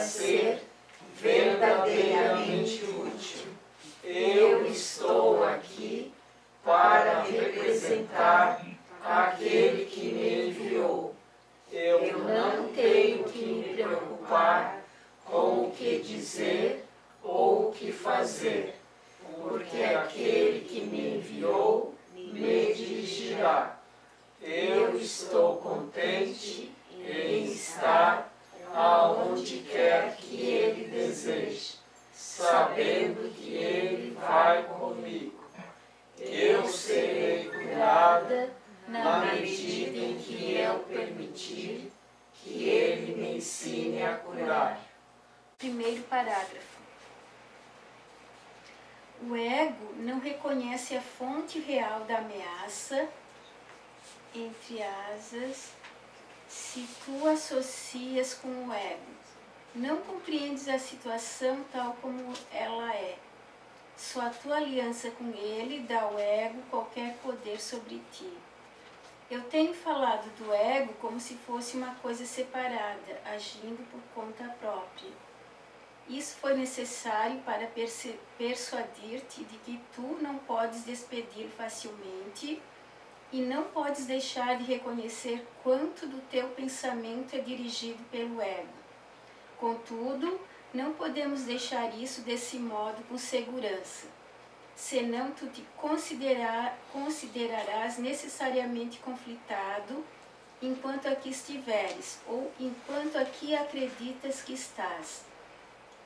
ser verdadeiramente útil. Eu estou aqui para representar aquele que me enviou. Eu não tenho que me preocupar com o que dizer ou o que fazer, porque aquele que me enviou me dirigirá. Eu estou contente em estar aonde quer que Ele deseje, sabendo que Ele vai comigo. Eu serei curada na medida em que eu permitir que Ele me ensine a curar. Primeiro parágrafo. O ego não reconhece a fonte real da ameaça, entre asas, se tu associas com o ego. Não compreendes a situação tal como ela é. Só a tua aliança com ele dá ao ego qualquer poder sobre ti. Eu tenho falado do ego como se fosse uma coisa separada, agindo por conta própria. Isso foi necessário para persuadir-te de que tu não podes despedir facilmente e não podes deixar de reconhecer quanto do teu pensamento é dirigido pelo ego. Contudo, não podemos deixar isso desse modo com segurança, senão tu te considerarás necessariamente conflitado enquanto aqui estiveres, ou enquanto aqui acreditas que estás.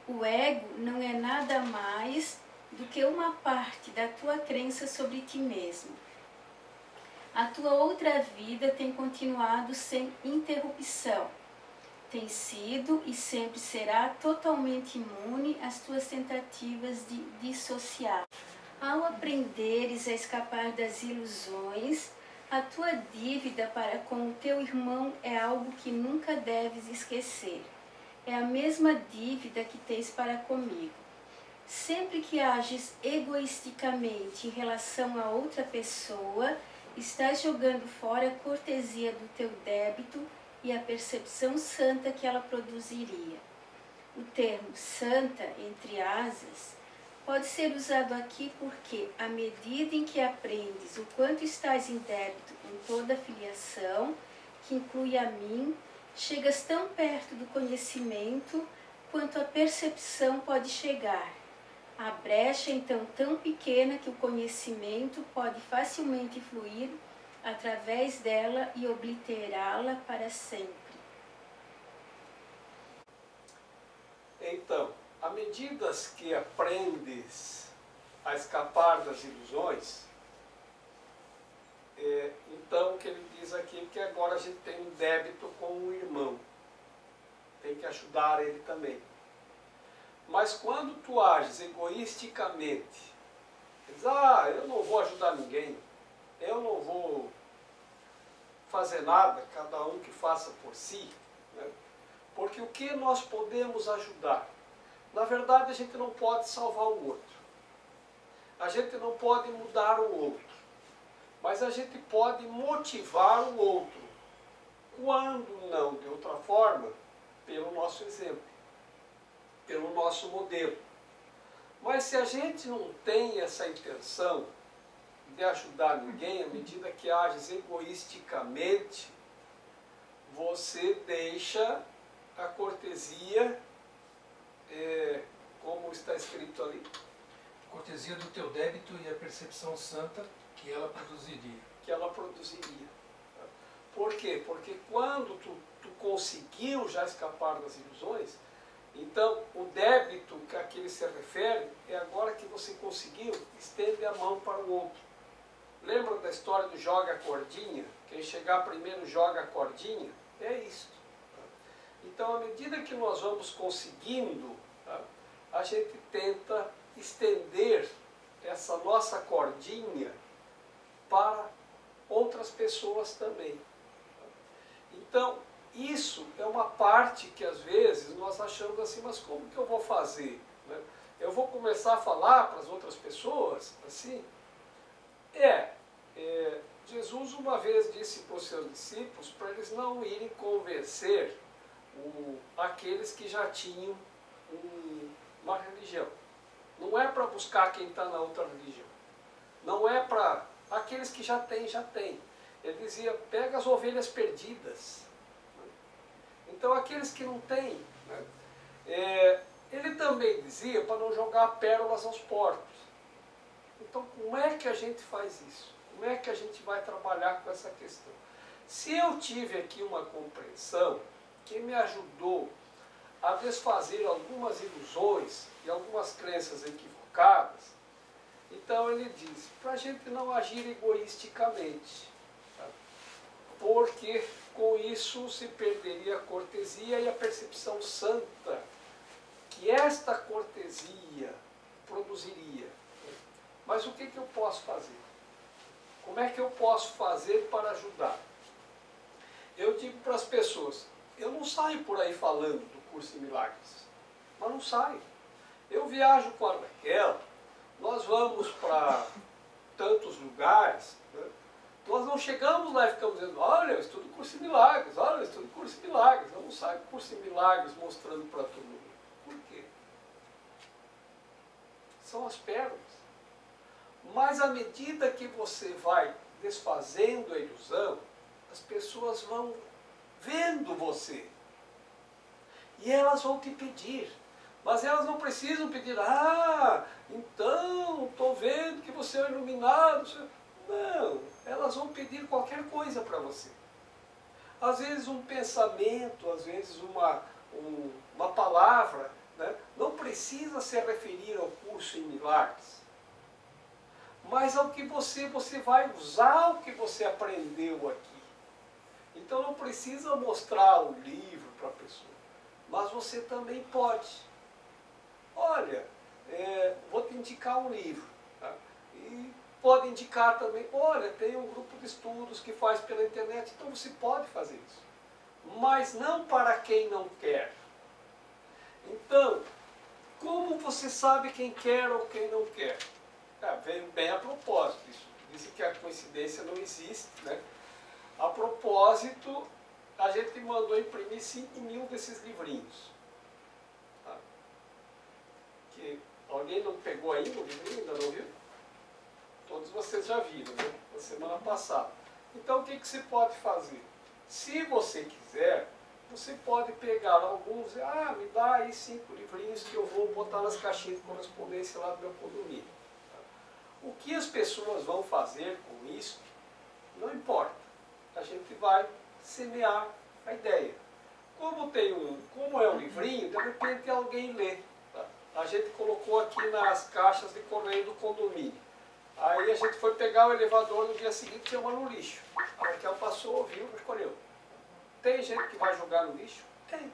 O ego não é nada mais do que uma parte da tua crença sobre ti mesmo. A tua outra vida tem continuado sem interrupção. Tem sido e sempre será totalmente imune às tuas tentativas de dissociar. Ao aprenderes a escapar das ilusões, a tua dívida para com o teu irmão é algo que nunca deves esquecer. É a mesma dívida que tens para comigo. Sempre que ages egoisticamente em relação a outra pessoa, estás jogando fora a cortesia do teu débito e a percepção santa que ela produziria. O termo santa, entre asas, pode ser usado aqui porque, à medida em que aprendes o quanto estás em débito com toda a filiação, que inclui a mim, chegas tão perto do conhecimento quanto a percepção pode chegar. A brecha é então tão pequena que o conhecimento pode facilmente fluir através dela e obliterá-la para sempre. Então, à medida que aprendes a escapar das ilusões, então o que ele diz aqui é que agora a gente tem um débito com o irmão. Tem que ajudar ele também. Mas quando tu ages egoisticamente, diz, eu não vou ajudar ninguém, eu não vou fazer nada, cada um que faça por si, né? Porque o que nós podemos ajudar? Na verdade, a gente não pode salvar o outro. A gente não pode mudar o outro. Mas a gente pode motivar o outro. Quando não de outra forma, pelo nosso exemplo, pelo nosso modelo. Mas se a gente não tem essa intenção de ajudar ninguém, à medida que ages egoisticamente, você deixa a cortesia, como está escrito ali. Cortesia do teu débito e a percepção santa que ela produziria. Que ela produziria. Por quê? Porque quando tu conseguiu já escapar das ilusões, então o débito a que ele se refere é agora que você conseguiu, estende a mão para o outro. Lembra da história do joga a cordinha? Quem chegar primeiro joga a cordinha? É isso. Então, à medida que nós vamos conseguindo, a gente tenta estender essa nossa cordinha para outras pessoas também. Então, isso é uma parte que às vezes nós achamos assim, mas como que eu vou fazer? Eu vou começar a falar para as outras pessoas assim? Jesus uma vez disse para os seus discípulos para eles não irem convencer aqueles que já tinham uma religião. Não é para buscar quem está na outra religião. Não é para... Aqueles que já têm, já têm. Ele dizia, pega as ovelhas perdidas. Então aqueles que não têm... Né? Ele também dizia para não jogar pérolas aos porcos. Então como é que a gente faz isso? Como é que a gente vai trabalhar com essa questão? Se eu tive aqui uma compreensão que me ajudou a desfazer algumas ilusões e algumas crenças equivocadas, então ele diz, para a gente não agir egoisticamente, tá? Porque com isso se perderia a cortesia e a percepção santa que esta cortesia produziria. Mas o que eu posso fazer? Como é que eu posso fazer para ajudar? Eu digo para as pessoas, eu não saio por aí falando do Curso em Milagres, mas não saio. Eu viajo com a Raquel, nós vamos para tantos lugares, né? Nós não chegamos lá e ficamos dizendo, olha, eu estudo Curso em Milagres, olha, eu estudo Curso em Milagres. Eu não saio do Curso em Milagres mostrando para todo mundo. Por quê? São as pérolas. Mas à medida que você vai desfazendo a ilusão, as pessoas vão vendo você. E elas vão te pedir. Mas elas não precisam pedir, ah, então, estou vendo que você é iluminado. Não, elas vão pedir qualquer coisa para você. Às vezes um pensamento, às vezes uma palavra, né? Não precisa se referir ao curso em milagres. Mas ao que você vai usar o que você aprendeu aqui. Então não precisa mostrar o livro para a pessoa. Mas você também pode. Olha, vou te indicar um livro. Tá? E pode indicar também, olha, tem um grupo de estudos que faz pela internet, então você pode fazer isso. Mas não para quem não quer. Então, como você sabe quem quer ou quem não quer? Veio bem a propósito isso. Disse que a coincidência não existe, né? A propósito, a gente mandou imprimir 5.000 desses livrinhos. Tá? Que alguém não pegou ainda o livrinho? Ainda não viu? Todos vocês já viram, né? Na semana passada. Então o que você pode fazer? Se você quiser, você pode pegar alguns, me dá aí 5 livrinhos que eu vou botar nas caixinhas de correspondência lá do meu condomínio. O que as pessoas vão fazer com isso, não importa. A gente vai semear a ideia. Como é um livrinho, de repente alguém lê. Tá? A gente colocou aqui nas caixas de correio do condomínio. Aí a gente foi pegar o elevador no dia seguinte, tinha uma no lixo. A Raquel passou, ouviu, recolheu. Tem gente que vai jogar no lixo? Tem.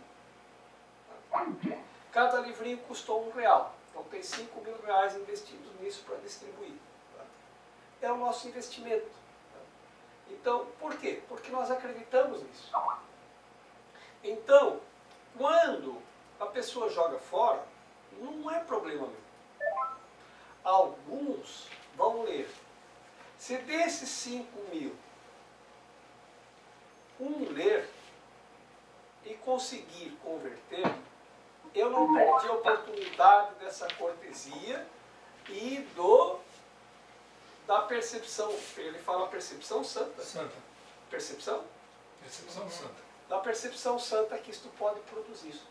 Cada livrinho custou R$1. Então tem 5.000 reais investidos nisso para distribuir. Tá? É o nosso investimento. Tá? Então, por quê? Porque nós acreditamos nisso. Então, quando a pessoa joga fora, não é problema meu. Alguns vão ler. Se desses 5.000, um ler e conseguir converter, eu não perdi a oportunidade dessa cortesia e da percepção. Ele fala percepção santa. Santa. Percepção? Percepção santa. Da percepção santa que isto pode produzir.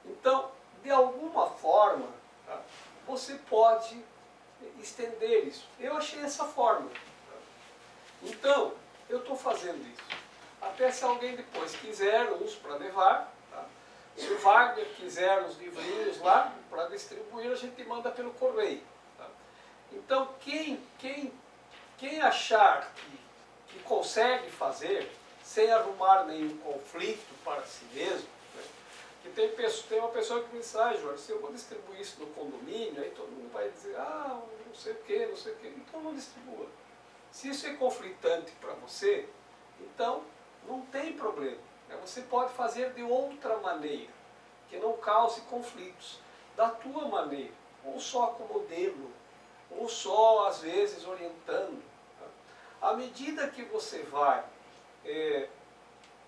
Então, de alguma forma, tá, você pode estender isso. Eu achei essa forma. Tá? Então, eu estou fazendo isso. Até se alguém depois quiser uns para levar, tá? Se o Wagner quiser os livrinhos lá para distribuir, a gente manda pelo correio. Tá? Então, quem achar que consegue fazer, sem arrumar nenhum conflito para si mesmo, né? Que tem uma pessoa que me diz, Jorge, se eu vou distribuir isso no condomínio, aí todo mundo vai dizer, não sei o que, não sei o que, então não distribua. Se isso é conflitante para você, então não tem problema. Né? Você pode fazer de outra maneira, que não cause conflitos, da tua maneira, ou só com modelo, ou só às vezes orientando. Tá? À medida que você vai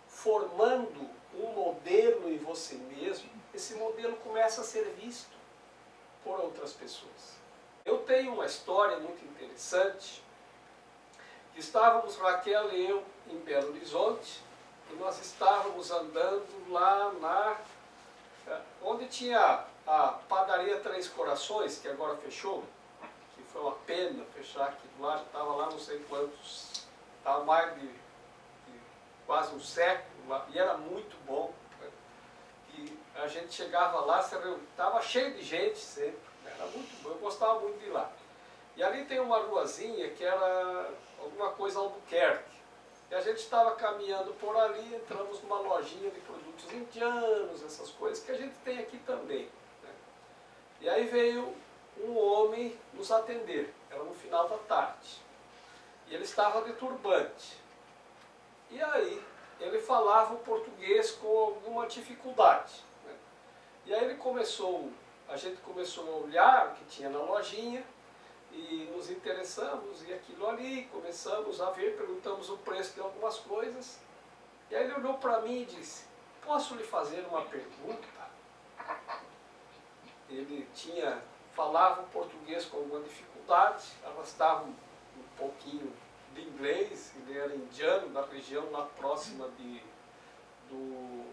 formando um modelo em você mesmo, esse modelo começa a ser visto por outras pessoas. Eu tenho uma história muito interessante, que estávamos, Raquel e eu, em Belo Horizonte, e nós estávamos andando lá onde tinha a padaria Três Corações, que agora fechou, que foi uma pena fechar aquilo lá, já estava lá não sei quantos, estava mais de quase um século lá, e era muito bom. Né? E a gente chegava lá, estava cheio de gente sempre, né? Era muito bom, eu gostava muito de ir lá. E ali tem uma ruazinha que era alguma coisa Albuquerque. E a gente estava caminhando por ali, entramos numa lojinha de produtos indianos, essas coisas que a gente tem aqui também. Né? E aí veio um homem nos atender, era no final da tarde. E ele estava de turbante. E aí ele falava o português com alguma dificuldade. Né? E aí a gente começou a olhar o que tinha na lojinha, e nos interessamos, e aquilo ali, começamos a ver, perguntamos o preço de algumas coisas. E aí ele olhou para mim e disse, posso lhe fazer uma pergunta? Ele falava o português com alguma dificuldade, elas estavam um pouquinho de inglês, ele era indiano, da região lá próxima do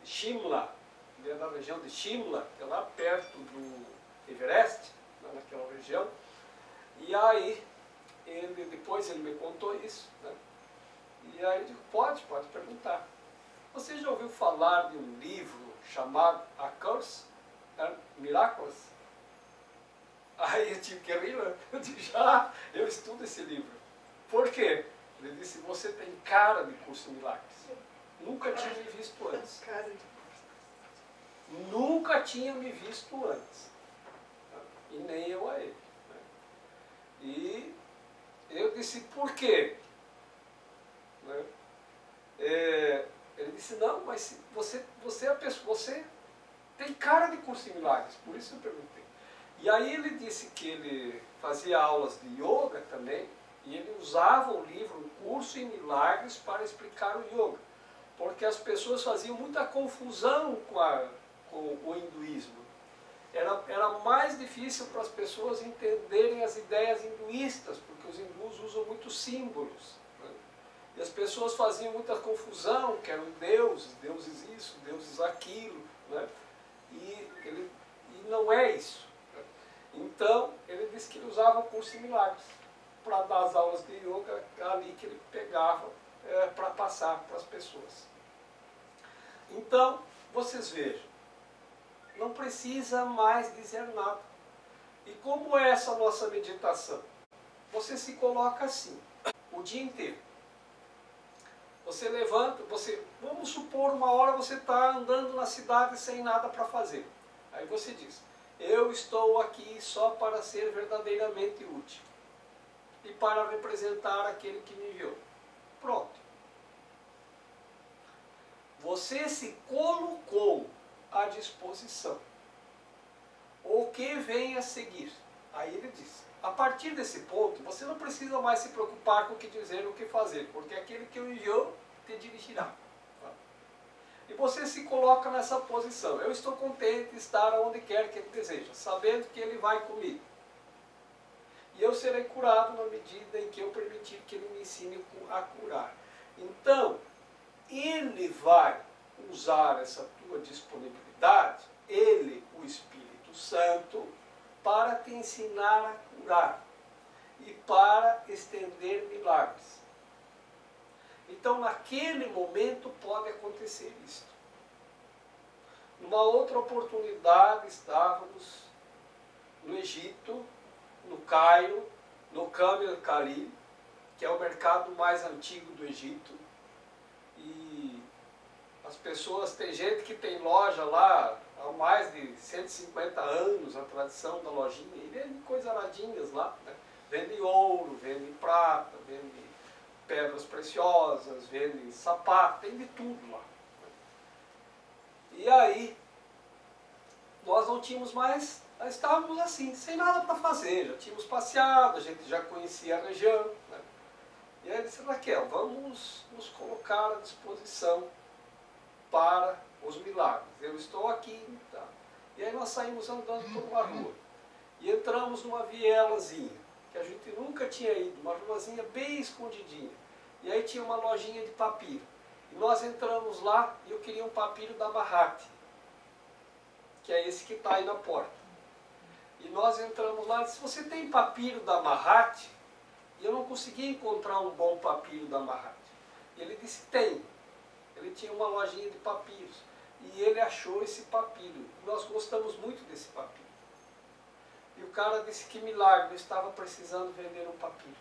Shimla, ele era da região de Shimla, que é lá perto do Everest, naquela região. E aí, depois ele me contou isso, né? E aí eu digo, pode perguntar. Você já ouviu falar de um livro chamado A Course in Miracles? Aí eu tive que rir, né? Eu disse, eu estudo esse livro. Por quê? Ele disse, você tem cara de curso em milagres. Nunca tinha me visto antes. Nunca tinha me visto antes. E nem eu a ele. Né? E eu disse, por quê? Né? Ele disse, não, mas você é a pessoa, você tem cara de curso em milagres, por isso eu perguntei. E aí ele disse que ele fazia aulas de yoga também, e ele usava o livro Um Curso em Milagres para explicar o yoga, porque as pessoas faziam muita confusão com o hinduísmo. Era mais difícil para as pessoas entenderem as ideias hinduístas, porque os hindus usam muitos símbolos. Né? E as pessoas faziam muita confusão, que eram deuses isso, deuses aquilo. Né? E não é isso. Né? Então, ele disse que ele usava o curso em milagres para dar as aulas de yoga ali que ele pegava para passar para as pessoas. Então, vocês vejam, não precisa mais dizer nada. E como é essa nossa meditação? Você se coloca assim, o dia inteiro. Você levanta, vamos supor, uma hora você está andando na cidade sem nada para fazer. Aí você diz, eu estou aqui só para ser verdadeiramente útil. E para representar aquele que me enviou. Pronto. Você se colocou à disposição. O que vem a seguir? Aí ele diz, a partir desse ponto, você não precisa mais se preocupar com o que dizer ou o que fazer, porque aquele que o enviou te dirigirá. E você se coloca nessa posição. Eu estou contente de estar onde quer que ele deseja, sabendo que ele vai comigo. E eu serei curado na medida em que eu permitir que ele me ensine a curar. Então, ele vai usar essa tua disponibilidade, ele, o Espírito Santo, para te ensinar a curar e para estender milagres. Então, naquele momento pode acontecer isto. Numa outra oportunidade, estávamos no Egito, no Cairo, no Camel Khalil, que é o mercado mais antigo do Egito. E as pessoas, tem gente que tem loja lá há mais de 150 anos, a tradição da lojinha, e vende coisas aradinhas lá, né? Vende ouro, vende prata, vende pedras preciosas, vende sapato, tem de tudo lá. E aí, nós não tínhamos mais, nós estávamos assim, sem nada para fazer, já tínhamos passeado, a gente já conhecia a região. Né? E aí ele disse, Raquel, vamos nos colocar à disposição para os milagres. Eu estou aqui. Tá? E aí nós saímos andando por uma rua. E entramos numa vielazinha, que a gente nunca tinha ido, uma ruazinha bem escondidinha. E aí tinha uma lojinha de papiro. E nós entramos lá e eu queria um papiro da Mahat, que é esse que está aí na porta. E nós entramos lá e disse, você tem papiro da Mahat? E eu não conseguia encontrar um bom papiro da Mahat. E ele disse, tem. Ele tinha uma lojinha de papiros. E ele achou esse papiro. Nós gostamos muito desse papiro. E o cara disse, que milagre, eu estava precisando vender um papiro.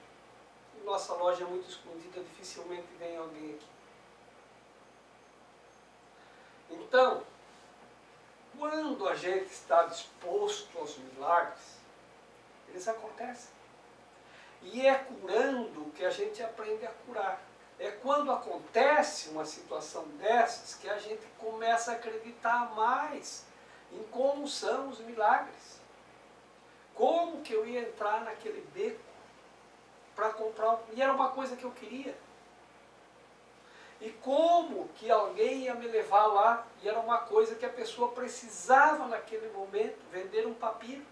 E nossa loja é muito escondida, dificilmente vem alguém aqui. Então, quando a gente está disposto aos milagres, eles acontecem. E é curando que a gente aprende a curar. É quando acontece uma situação dessas que a gente começa a acreditar mais em como são os milagres. Como que eu ia entrar naquele beco para comprar... E era uma coisa que eu queria. E como que alguém ia me levar lá, e era uma coisa que a pessoa precisava naquele momento, vender um papiro.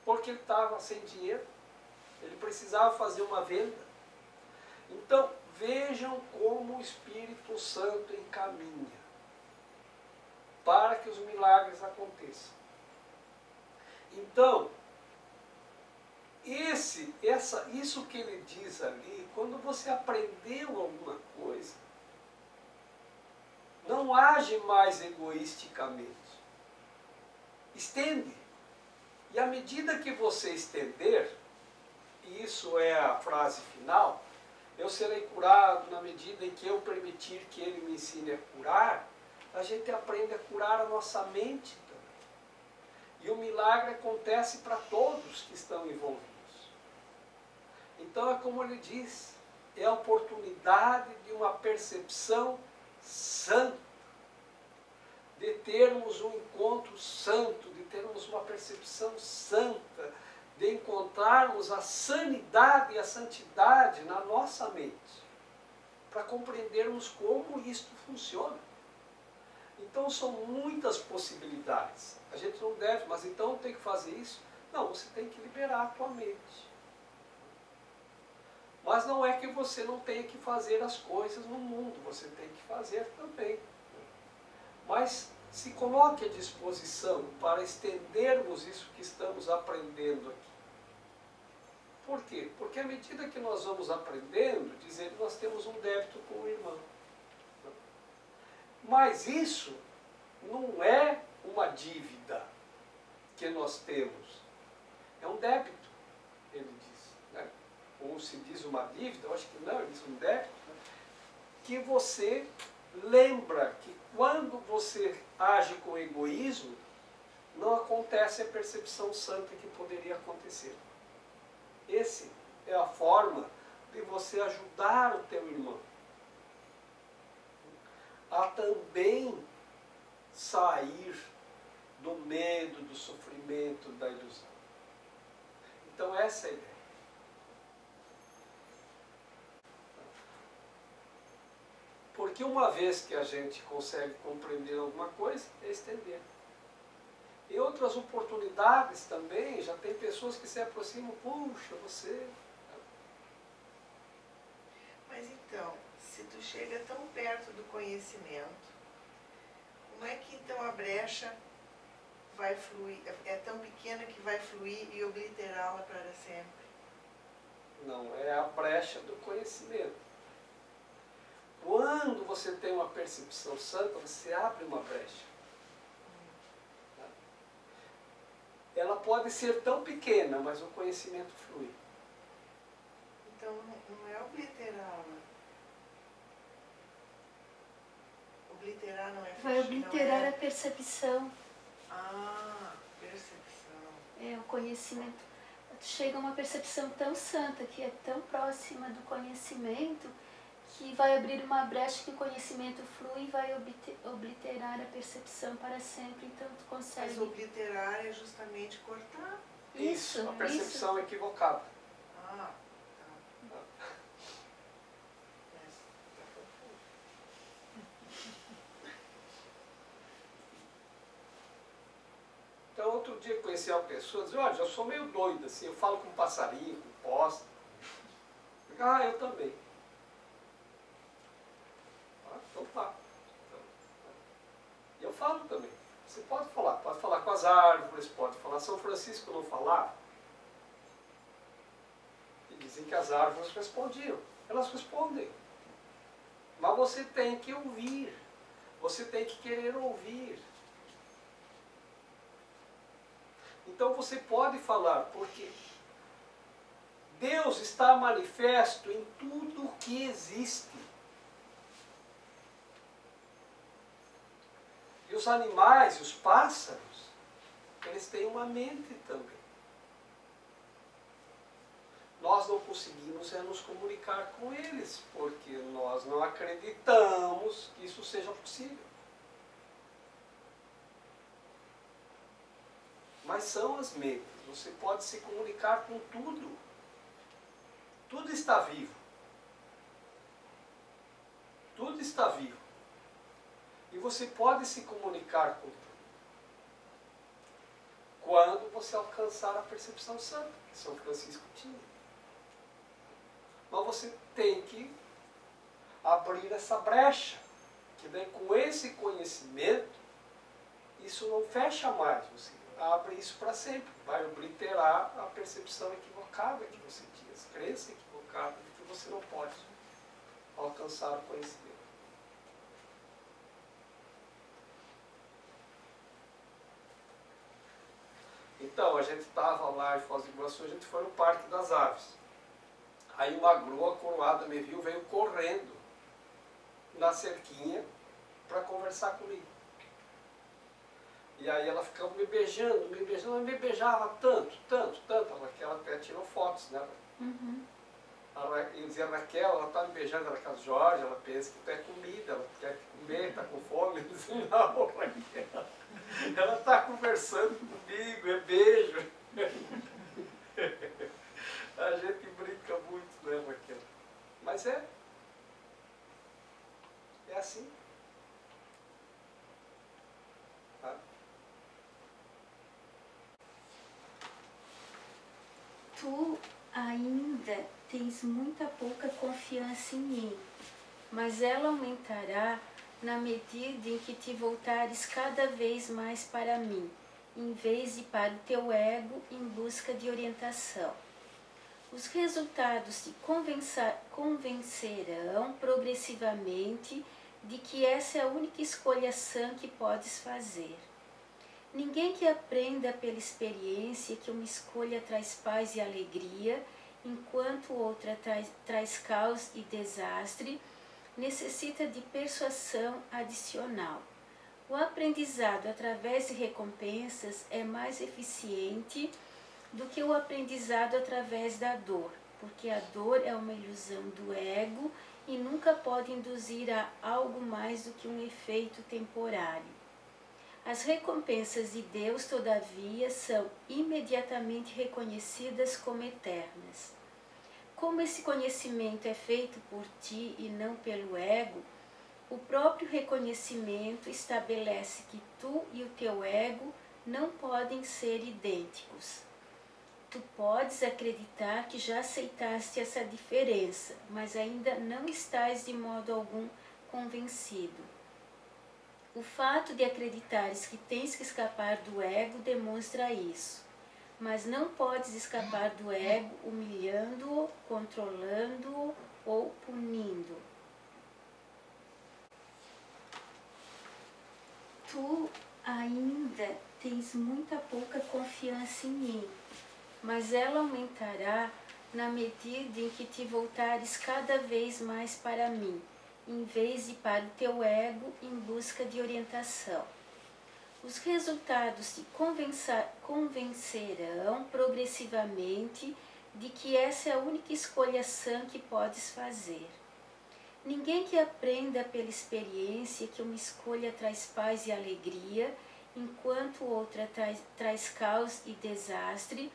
Porque ele estava sem dinheiro, ele precisava fazer uma venda. Então, vejam como o Espírito Santo encaminha para que os milagres aconteçam. Então, isso que ele diz ali, quando você aprendeu alguma coisa, não age mais egoisticamente. Estende. E à medida que você estender, e isso é a frase final, eu serei curado na medida em que eu permitir que ele me ensine a curar, a gente aprende a curar a nossa mente também. E o milagre acontece para todos que estão envolvidos. Então é como ele diz, é a oportunidade de uma percepção santa, de termos um encontro santo, de termos uma percepção santa, de encontrarmos a sanidade e a santidade na nossa mente, para compreendermos como isto funciona. Então são muitas possibilidades. A gente não deve, mas então tem que fazer isso? Não, você tem que liberar a tua mente. Mas não é que você não tenha que fazer as coisas no mundo, você tem que fazer também. Mas se coloque à disposição para estendermos isso que estamos aprendendo aqui. Por quê? Porque à medida que nós vamos aprendendo, dizendo, nós temos um débito com o irmão. Mas isso não é uma dívida que nós temos. É um débito, ele diz. Né? Ou se diz uma dívida, eu acho que não, ele diz um débito. Né? Que você lembra que quando você age com egoísmo, não acontece a percepção santa que poderia acontecer. Essa é a forma de você ajudar o teu irmão a também sair do medo, do sofrimento, da ilusão. Então essa é a ideia. Porque uma vez que a gente consegue compreender alguma coisa, é estender. Em outras oportunidades também, já tem pessoas que se aproximam, puxa, você... Mas então, se tu chega tão perto do conhecimento, como é que então a brecha vai fluir, é tão pequena que vai fluir e obliterá-la para sempre? Não, é a brecha do conhecimento. Quando você tem uma percepção santa, você abre uma brecha. Ela pode ser tão pequena, mas o conhecimento flui. Então não é obliterá-la. Obliterar não é fechar. Vai obliterar a percepção. Ah, percepção. É, o conhecimento. Chega a uma percepção tão santa, que é tão próxima do conhecimento, que vai abrir uma brecha que o conhecimento flui e vai obliterar a percepção para sempre. Então tu consegue... Mas obliterar é justamente cortar. Isso, a percepção equivocada. Ah, tá. outro dia conheci uma pessoa, dizia, olha, eu sou meio doido, assim, eu falo com passarinho, com posta. Ah, eu também. Ah, então tá. E eu falo também. Você pode falar com as árvores, pode falar. São Francisco não falava. E dizem que as árvores respondiam. Elas respondem. Mas você tem que ouvir. Você tem que querer ouvir. Então você pode falar, porque Deus está manifesto em tudo o que existe. E os animais, os pássaros, eles têm uma mente também. Nós não conseguimos nos comunicar com eles, porque nós não acreditamos que isso seja possível. Mas são as mentes. Você pode se comunicar com tudo. Tudo está vivo. Tudo está vivo. E você pode se comunicar com tudo. Quando você alcançar a percepção santa, que São Francisco tinha. Mas você tem que abrir essa brecha. Que daí com esse conhecimento, isso não fecha mais. Você abre isso para sempre. Vai obliterar a percepção equivocada que você tinha, as crenças equivocadas de que você não pode alcançar o conhecimento. Então, a gente estava lá em Foz do Iguaçu, a gente foi no Parque das Aves. Aí uma grua coroada me viu, veio correndo na cerquinha para conversar comigo. E aí ela ficava me beijando, ela me beijava tanto, que ela até tirou fotos, né? Uhum. Eu dizia, Raquel, ela está me beijando, ela quer Jorge, ela pensa que tu é comida, ela quer comer, está com fome. Eu dizia, não, Raquel, ela está conversando comigo, é beijo. A gente brinca muito, né, Raquel? Mas é assim. Tá? Tu ainda tens muita pouca confiança em mim, mas ela aumentará na medida em que te voltares cada vez mais para mim, em vez de para o teu ego em busca de orientação. Os resultados te convencerão progressivamente de que essa é a única escolha sã que podes fazer. Ninguém que aprenda pela experiência que uma escolha traz paz e alegria, enquanto outra traz caos e desastre, necessita de persuasão adicional. O aprendizado através de recompensas é mais eficiente do que o aprendizado através da dor, porque a dor é uma ilusão do ego e nunca pode induzir a algo mais do que um efeito temporário. As recompensas de Deus, todavia, são imediatamente reconhecidas como eternas. Como esse conhecimento é feito por ti e não pelo ego, o próprio reconhecimento estabelece que tu e o teu ego não podem ser idênticos. Tu podes acreditar que já aceitaste essa diferença, mas ainda não estás de modo algum convencido. O fato de acreditares que tens que escapar do ego demonstra isso, mas não podes escapar do ego humilhando-o, controlando-o ou punindo. Tu ainda tens muita pouca confiança em mim, mas ela aumentará na medida em que te voltares cada vez mais para mim, em vez de para o teu ego em busca de orientação. Os resultados te convencerão progressivamente de que essa é a única escolha sã que podes fazer. Ninguém que aprenda pela experiência que uma escolha traz paz e alegria, enquanto outra traz caos e desastre,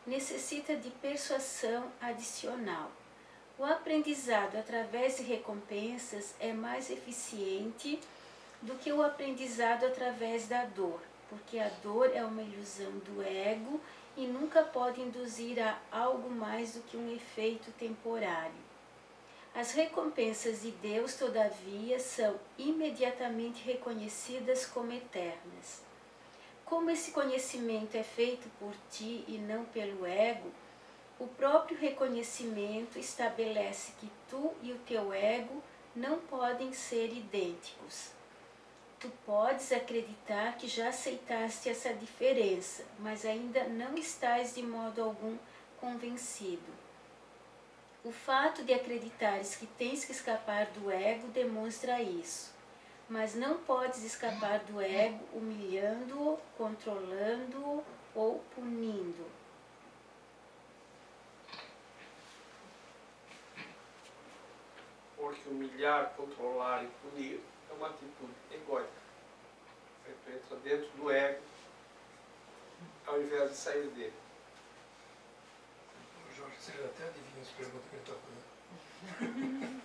necessita de persuasão adicional. O aprendizado através de recompensas é mais eficiente do que o aprendizado através da dor, porque a dor é uma ilusão do ego e nunca pode induzir a algo mais do que um efeito temporário. As recompensas de Deus, todavia, são imediatamente reconhecidas como eternas. Como esse conhecimento é feito por ti e não pelo ego, o próprio reconhecimento estabelece que tu e o teu ego não podem ser idênticos. Tu podes acreditar que já aceitaste essa diferença, mas ainda não estás de modo algum convencido. O fato de acreditares que tens que escapar do ego demonstra isso, mas não podes escapar do ego humilhando-o, controlando-o ou punindo. Porque humilhar, controlar e punir é uma atitude egóica. Você entra dentro do ego ao invés de sair dele. Jorge, você já até adivinha as perguntas que ele está fazendo.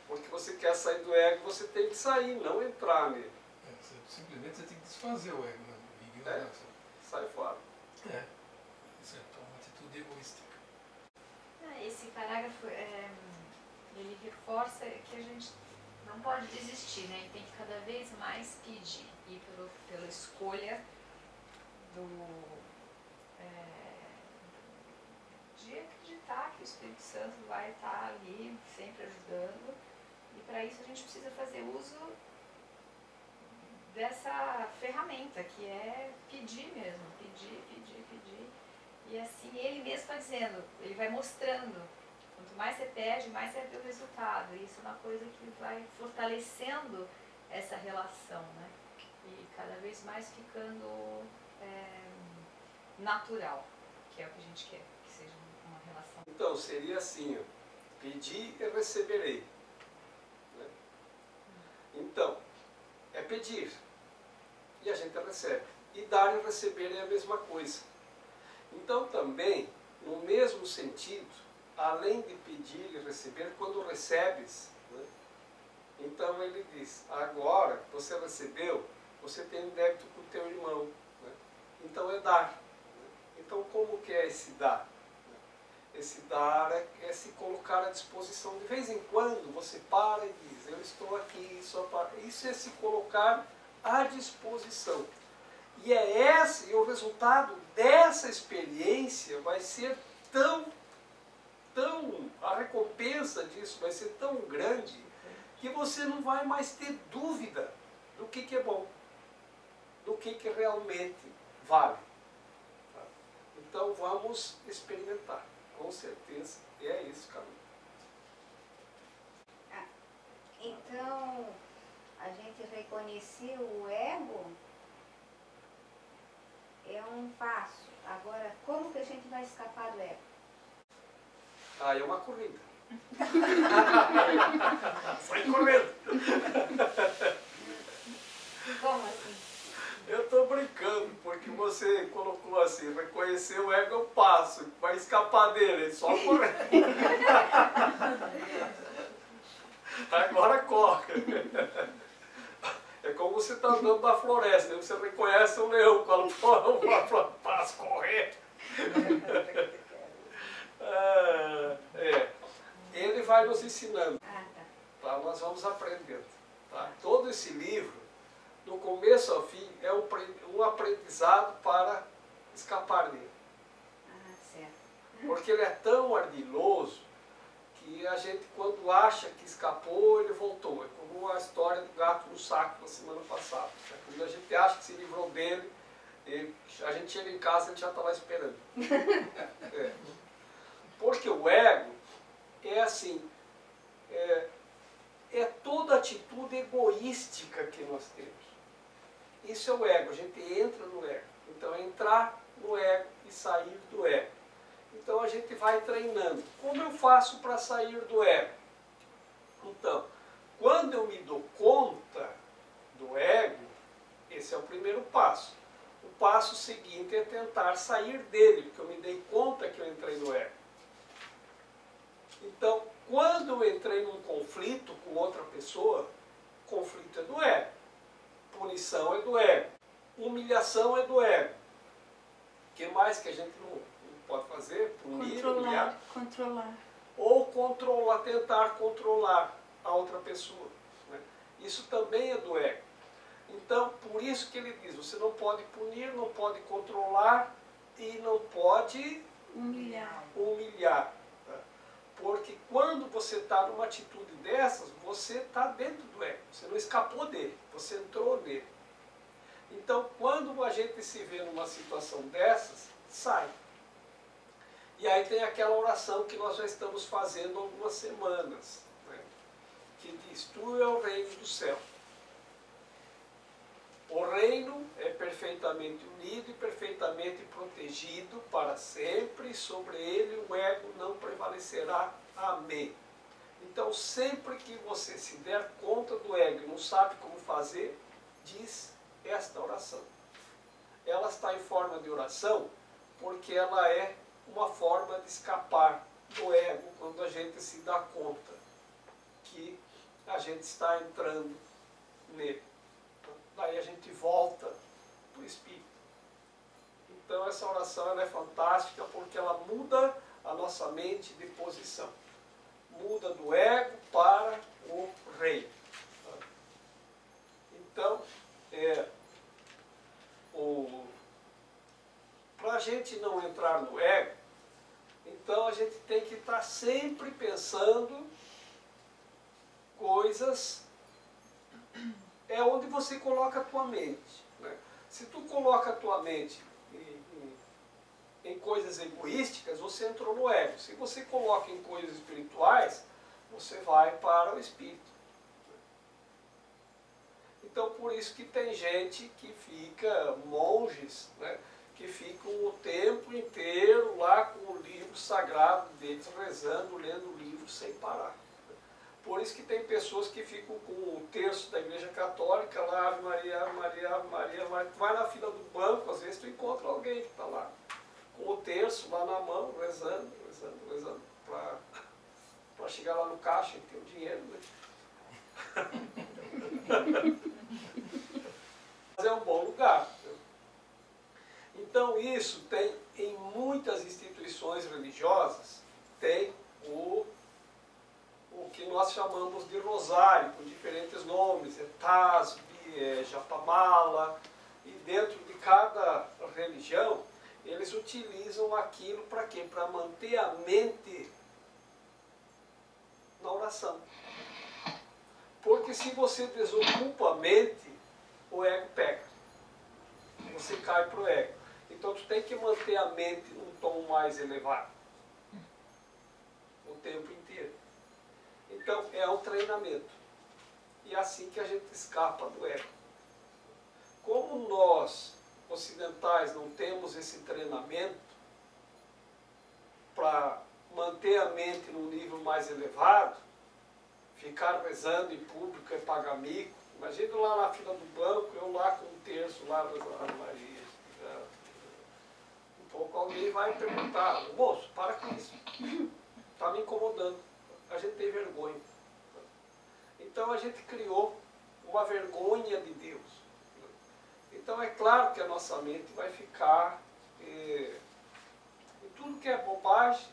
Porque você quer sair do ego, você tem que sair, não entrar nele. Simplesmente você tem que desfazer o ego, né? Sai fora. Isso é uma atitude egoística. Esse parágrafo, ele reforça que a gente não pode desistir, né? E tem que cada vez mais pedir, ir pela escolha de acreditar que o Espírito Santo vai estar ali sempre ajudando, e para isso a gente precisa fazer uso dessa ferramenta que é pedir mesmo, pedir, e assim ele mesmo está dizendo, ele vai mostrando, quanto mais você pede, mais você vê o resultado, e isso é uma coisa que vai fortalecendo essa relação, né? E cada vez mais ficando natural, que é o que a gente quer, que seja uma relação. Então, seria assim, ó, pedir e receberei. Né? Então, é pedir, e a gente recebe. E dar e receber é a mesma coisa. Então, também, no mesmo sentido, além de pedir e receber, quando recebes, né? Então ele diz, agora que você recebeu, você tem um débito com o teu irmão. Né? Então é dar. Então, como que é esse dar? Esse dar é se colocar à disposição. De vez em quando você para e diz, eu estou aqui, só para... Isso é se colocar à disposição. E e o resultado dessa experiência vai ser a recompensa disso vai ser tão grande que você não vai mais ter dúvida do que é bom, do que realmente vale. Então vamos experimentar, com certeza, e é isso, Camila. Então, a gente reconhecer o ego é um passo. Agora, como que a gente vai escapar do ego? É uma corrida. Sai correndo. Como assim? Eu estou brincando, porque você colocou assim, reconhecer o ego é um passo, vai escapar dele, é só correr. Agora corre. É como você está andando na floresta, você reconhece o leão, quando passa correr. Ele vai nos ensinando, tá? Nós vamos aprendendo. Tá? Todo esse livro, do começo ao fim, é um aprendizado para escapar dele. Certo. Porque ele é tão ardiloso que a gente, quando acha que escapou, ele voltou. É como a história do gato no saco da semana passada. Quando a gente acha que se livrou dele, a gente chega em casa e ele já está lá esperando. Porque o ego é assim, é toda atitude egoística que nós temos. Isso é o ego, a gente entra no ego. Então é entrar no ego e sair do ego. Então a gente vai treinando. Como eu faço para sair do ego? Então, quando eu me dou conta do ego, esse é o primeiro passo. O passo seguinte é tentar sair dele, porque eu me dei conta que eu entrei no ego. Então, quando eu entrei num conflito com outra pessoa, conflito é do humilhação é do ego. O que mais que a gente não pode fazer? Punir, humilhar. Controlar. Ou controlar, tentar controlar a outra pessoa, né? Isso também é do ego. Então, por isso que ele diz, você não pode punir, não pode controlar e não pode humilhar. Tá? Porque quando você está numa atitude dessas, você está dentro do ego, você não escapou dele, você entrou nele. Então, quando a gente se vê numa situação dessas, sai. E aí tem aquela oração que nós já estamos fazendo há algumas semanas, né? Que diz, tu é o reino do céu. O reino é perfeitamente unido e perfeitamente protegido para sempre, e sobre ele o ego não prevalecerá. Amém. Então, sempre que você se der conta do ego e não sabe como fazer, diz esta oração. Ela está em forma de oração porque ela é uma forma de escapar do ego quando a gente se dá conta que a gente está entrando nele. Daí a gente volta para o Espírito. Então essa oração ela é fantástica porque ela muda a nossa mente de posição. Muda do ego para o rei. Então, para a gente não entrar no ego, então a gente tem que estar sempre pensando coisas, é onde você coloca a tua mente, né? Se tu coloca a tua mente em coisas egoísticas, você entrou no ego. Se você coloca em coisas espirituais, você vai para o Espírito. Então, por isso que tem gente que fica, monges, né, que ficam o tempo inteiro lá com o livro sagrado deles, rezando, lendo o livro sem parar. Por isso que tem pessoas que ficam com o terço da Igreja Católica, lá, Ave Maria, Ave Maria, Ave Maria, vai na fila do banco, às vezes tu encontra alguém que está lá, com o terço lá na mão, rezando, para chegar lá no caixa e ter o dinheiro, né? Mas é um bom lugar. Então isso tem em muitas instituições religiosas, tem o que nós chamamos de rosário, com diferentes nomes, Tasbi, Japamala, e dentro de cada religião eles utilizam aquilo para quê? Para manter a mente na oração. Porque se você desocupa a mente, o ego pega. Você cai para o ego. Então tu tem que manter a mente num tom mais elevado. O tempo inteiro. Então é um treinamento. E é assim que a gente escapa do ego. Como nós, ocidentais, não temos esse treinamento para manter a mente num nível mais elevado, ficar rezando em público é pagar mico. Imagina lá na fila do banco, eu lá com um terço, lá rezando Maria. Um pouco alguém vai perguntar, moço, para com isso. Está me incomodando. A gente tem vergonha. Então a gente criou uma vergonha de Deus. Então é claro que a nossa mente vai ficar em tudo que é bobagem,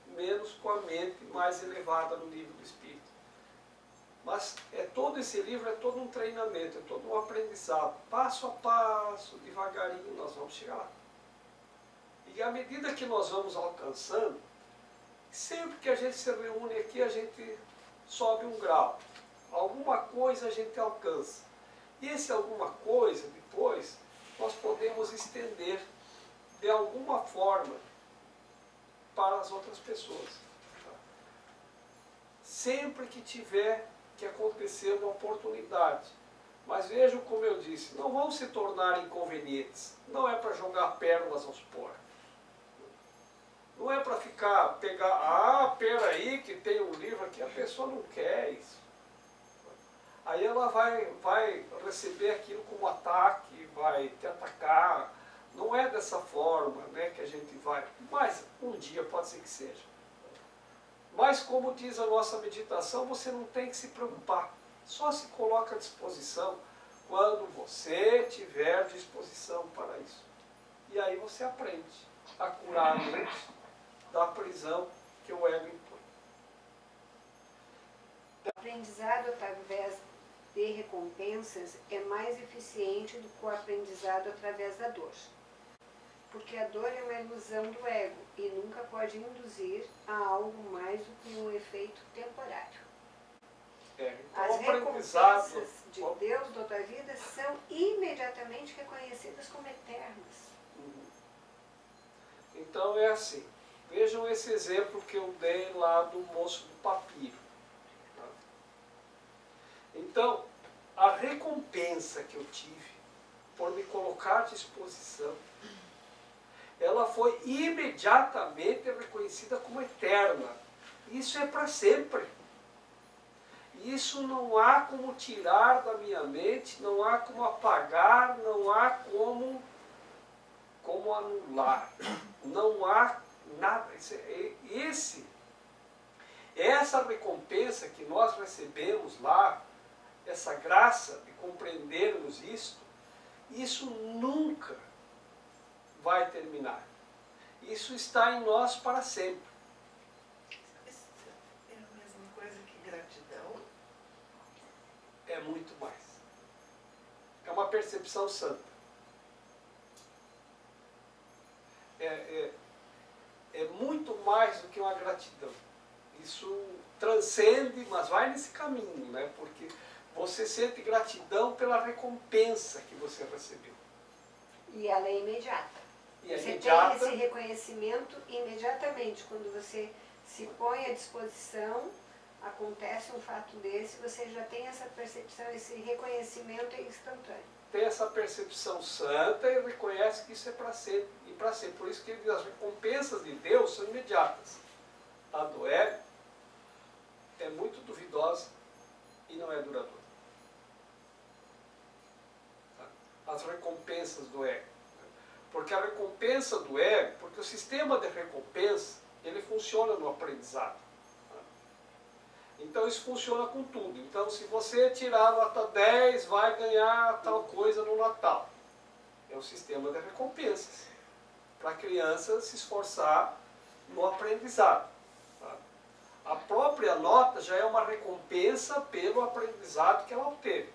menos com a mente mais elevada no nível do Espírito. Mas todo esse livro é todo um treinamento, é todo um aprendizado. Passo a passo, devagarinho, nós vamos chegar lá. E à medida que nós vamos alcançando, sempre que a gente se reúne aqui, a gente sobe um grau. Alguma coisa a gente alcança. E esse alguma coisa, depois, nós podemos estender de alguma forma para as outras pessoas. Sempre que tiver que acontecer uma oportunidade. Mas vejam como eu disse, não vão se tornar inconvenientes. Não é para jogar pérolas aos porcos. Não é para pegar, peraí, que tem um livro aqui, a pessoa não quer isso. Aí ela vai receber aquilo como ataque, vai te atacar. Não é dessa forma, né, que a gente vai. Mas um dia pode ser que seja. Mas como diz a nossa meditação, você não tem que se preocupar. Só se coloca à disposição quando você tiver disposição para isso. E aí você aprende a curar a mente da prisão que o ego impõe. O aprendizado através de recompensas é mais eficiente do que o aprendizado através da dor. Porque a dor é uma ilusão do ego e nunca pode induzir a algo mais do que um efeito temporário. Então, As o aprendizado... recompensas de Deus da outra vida são imediatamente reconhecidas como eternas. Então é assim, vejam esse exemplo que eu dei lá do moço do papiro. Então, a recompensa que eu tive por me colocar à disposição, ela foi imediatamente reconhecida como eterna. Isso é para sempre. Isso não há como tirar da minha mente, não há como apagar, não há como anular. Não há nada. Essa recompensa que nós recebemos lá, essa graça de compreendermos isto, isso nunca vai terminar. Isso está em nós para sempre. É a mesma coisa que gratidão? É muito mais. É uma percepção santa. É muito mais do que uma gratidão. Isso transcende, mas vai nesse caminho, né? Porque você sente gratidão pela recompensa que você recebeu. E ela é imediata. E é Você imediata. tem esse reconhecimento imediatamente. Quando você se põe à disposição, acontece um fato desse, você já tem essa percepção, esse reconhecimento é instantâneo. Tem essa percepção santa e reconhece que isso é para sempre e para sempre. Por isso que as recompensas de Deus são imediatas. A do ego é muito duvidosa e não é duradoura. As recompensas do ego. Porque a recompensa do ego, porque o sistema de recompensa, ele funciona no aprendizado. Então isso funciona com tudo. Então se você tirar nota 10, vai ganhar tal coisa no Natal. É um sistema de recompensas. Para a criança se esforçar no aprendizado. A própria nota já é uma recompensa pelo aprendizado que ela obteve.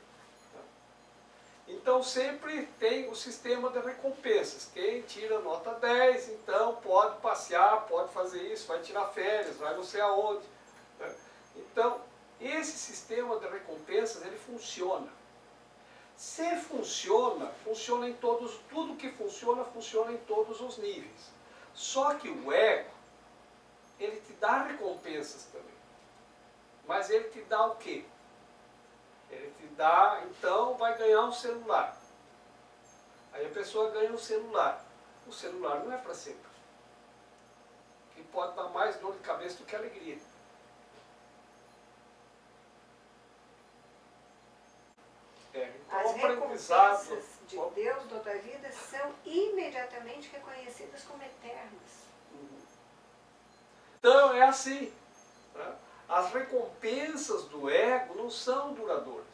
Então sempre tem o sistema de recompensas. Quem tira nota 10, então pode passear, pode fazer isso, vai tirar férias, vai não sei aonde. Então, esse sistema de recompensas, ele funciona. Se funciona, funciona em todos, tudo que funciona em todos os níveis. Só que o ego, ele te dá recompensas também. Mas ele te dá o quê? Ele te dá, então, vai ganhar um celular. Aí a pessoa ganha um celular. O celular não é para sempre. Que pode dar mais dor de cabeça do que alegria. As recompensas de Deus da outra vida são imediatamente reconhecidas como eternas. Então é assim. Né? As recompensas do ego não são duradouras.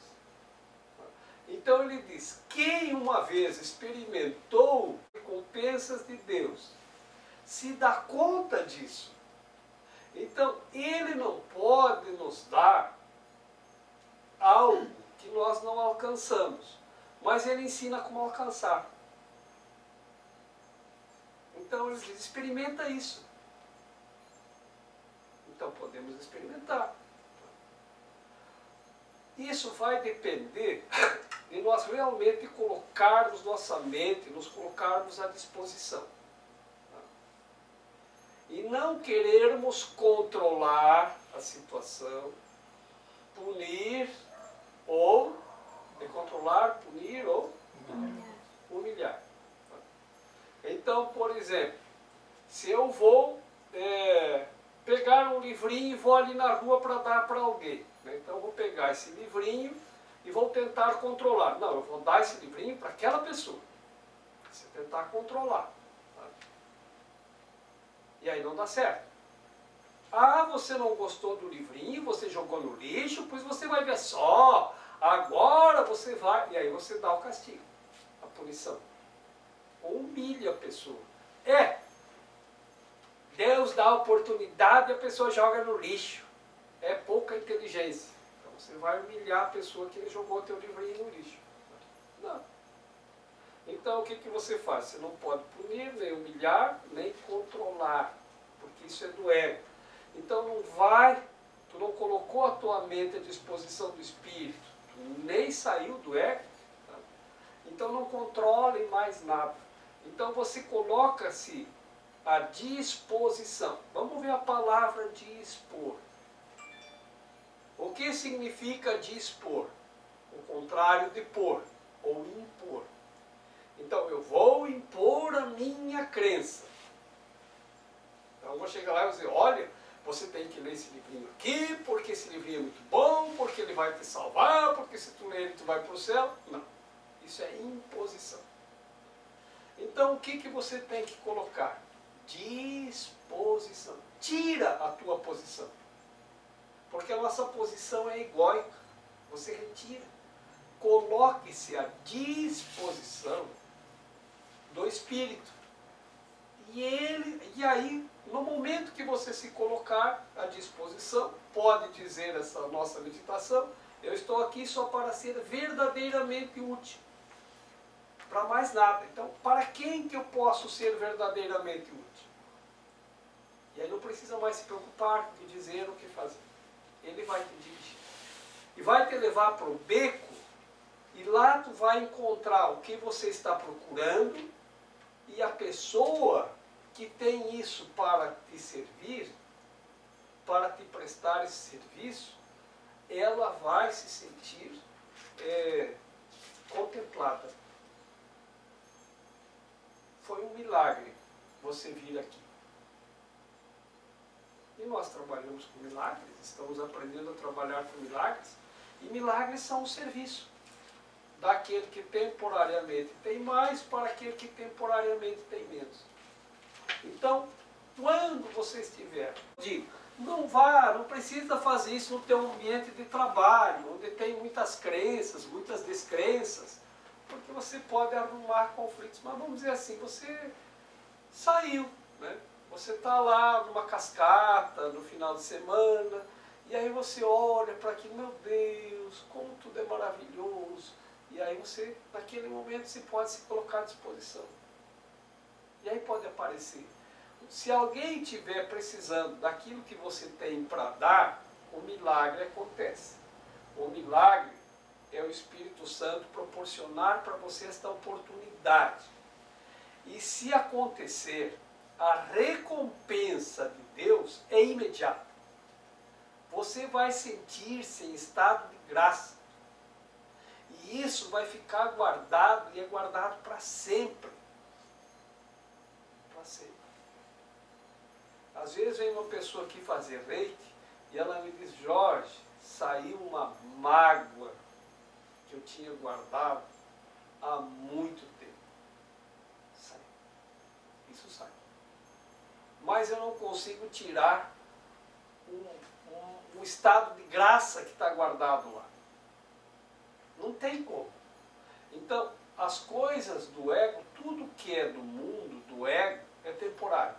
Então ele diz, quem uma vez experimentou recompensas de Deus, se dá conta disso. Então ele não pode nos dar algo que nós não alcançamos, mas ele ensina como alcançar. Então ele diz, experimenta isso. Então podemos experimentar. Isso vai depender de nós realmente colocarmos nossa mente, nos colocarmos à disposição. E não querermos controlar a situação, punir ou controlar, punir ou humilhar. Então, por exemplo, se eu vou pegar um livrinho e vou ali na rua para dar para alguém, né? Então eu vou pegar esse livrinho e vou tentar controlar. Não, eu vou dar esse livrinho para aquela pessoa. Você tentar controlar. Tá? E aí não dá certo. Ah, você não gostou do livrinho, você jogou no lixo, pois você vai ver só. Agora você vai, e aí você dá o castigo, a punição. Ou humilha a pessoa. Deus dá a oportunidade e a pessoa joga no lixo. É pouca inteligência. Então você vai humilhar a pessoa que ele jogou o teu livrinho no lixo. Não. Então o que você faz? Você não pode punir, nem humilhar, nem controlar. Porque isso é do ego. Então não vai, tu não colocou a tua mente à disposição do espírito. Tu nem saiu do ego. Tá? Então não controle mais nada. Então você coloca-se à disposição. Vamos ver a palavra dispor. O que significa dispor? O contrário de pôr, ou impor. Então eu vou impor a minha crença. Então eu vou chegar lá e vou dizer, olha, você tem que ler esse livrinho aqui, porque esse livrinho é muito bom, porque ele vai te salvar, porque se tu ler ele tu vai para o céu. Não, isso é imposição. Então o que você tem que colocar? Disposição. Tira a tua posição. Porque a nossa posição é egóica. Você retira. Coloque-se à disposição do Espírito. E aí, no momento que você se colocar à disposição, pode dizer essa nossa meditação, eu estou aqui só para ser verdadeiramente útil. Para mais nada. Então, para quem que eu posso ser verdadeiramente útil? E aí não precisa mais se preocupar de dizer o que fazer. Ele vai te dirigir. E vai te levar para o beco, e lá tu vai encontrar o que você está procurando, e a pessoa que tem isso para te servir, para te prestar esse serviço, ela vai se sentir contemplada. Foi um milagre você vir aqui. E nós trabalhamos com milagres, estamos aprendendo a trabalhar com milagres, e milagres são um serviço daquele que temporariamente tem mais para aquele que temporariamente tem menos. Então, quando você estiver, digo, não precisa fazer isso no teu ambiente de trabalho, onde tem muitas crenças, muitas descrenças, porque você pode arrumar conflitos. Mas vamos dizer assim, você saiu, né? Você está lá numa cascata no final de semana, e aí você olha para aquilo, meu Deus, como tudo é maravilhoso. E aí você, naquele momento, você pode se colocar à disposição. E aí pode aparecer. Se alguém estiver precisando daquilo que você tem para dar, o milagre acontece. O milagre é o Espírito Santo proporcionar para você esta oportunidade. E se acontecer, a recompensa de Deus é imediata. Você vai sentir-se em estado de graça. E isso vai ficar guardado, e é guardado para sempre. Para sempre. Às vezes vem uma pessoa aqui fazer reiki, e ela me diz, Jorge, saiu uma mágoa que eu tinha guardado há muito tempo. Sai. Isso sai. Mas eu não consigo tirar um estado de graça que está guardado lá. Não tem como. Então, as coisas do ego, tudo que é do mundo, do ego, é temporário.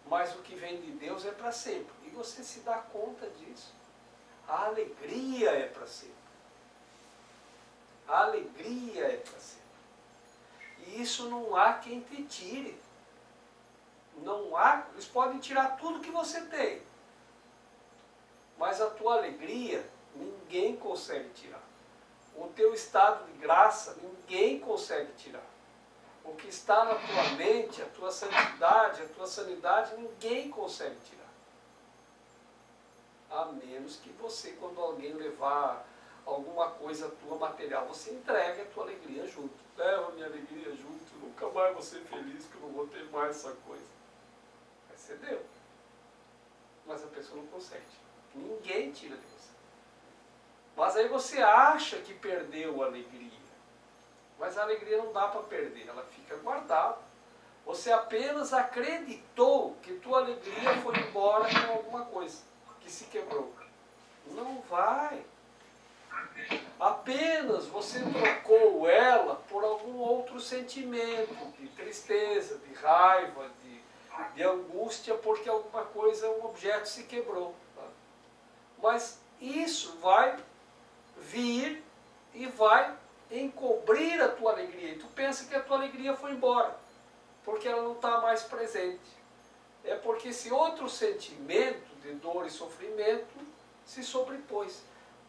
Mas o que vem de Deus é para sempre. E você se dá conta disso. A alegria é para sempre. A alegria é para sempre. E isso não há quem te tire. Não há, eles podem tirar tudo que você tem. Mas a tua alegria, ninguém consegue tirar. O teu estado de graça, ninguém consegue tirar. O que está na tua mente, a tua santidade, a tua sanidade, ninguém consegue tirar. A menos que você, quando alguém levar alguma coisa tua material, você entregue a tua alegria junto. Leva a minha alegria junto, nunca mais vou ser feliz, que eu não vou ter mais essa coisa. Vai ser Deus. Mas a pessoa não consegue tirar. Ninguém tira de você. Mas aí você acha que perdeu a alegria. Mas a alegria não dá para perder, ela fica guardada. Você apenas acreditou que tua alegria foi embora com alguma coisa, que se quebrou. Não vai. Apenas você trocou ela por algum outro sentimento, de tristeza, de raiva, de angústia, porque alguma coisa, um objeto se quebrou. Tá? Mas isso vai vir e vai encobrir a tua alegria. E tu pensa que a tua alegria foi embora, porque ela não está mais presente. É porque esse outro sentimento de dor e sofrimento se sobrepôs.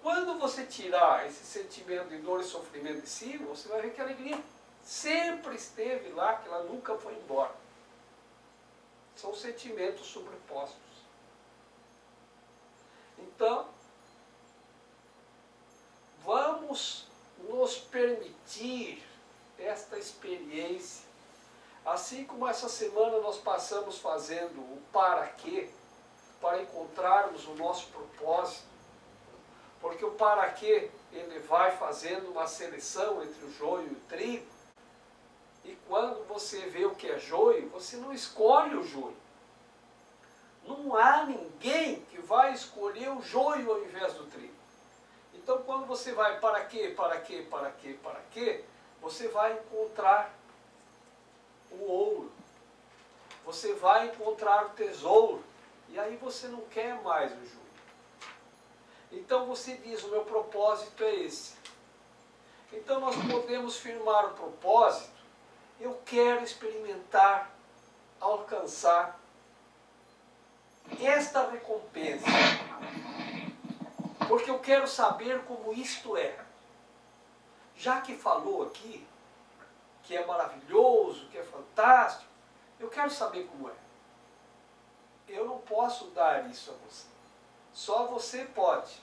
Quando você tirar esse sentimento de dor e sofrimento de si, você vai ver que a alegria sempre esteve lá, que ela nunca foi embora. São sentimentos sobrepostos. Então, vamos nos permitir esta experiência. Assim como essa semana nós passamos fazendo o para quê, para encontrarmos o nosso propósito. Porque o para quê, ele vai fazendo uma seleção entre o joio e o trigo. E quando você vê o que é joio, você não escolhe o joio. Não há ninguém que vai escolher o joio ao invés do trigo. Então quando você vai para quê, para quê, para quê, para quê, você vai encontrar o ouro. Você vai encontrar o tesouro. E aí você não quer mais o joio. Então você diz, o meu propósito é esse. Então nós podemos firmar o propósito. Eu quero experimentar, alcançar esta recompensa. Porque eu quero saber como isto é. Já que falou aqui, que é maravilhoso, que é fantástico, eu quero saber como é. Eu não posso dar isso a você. Só você pode.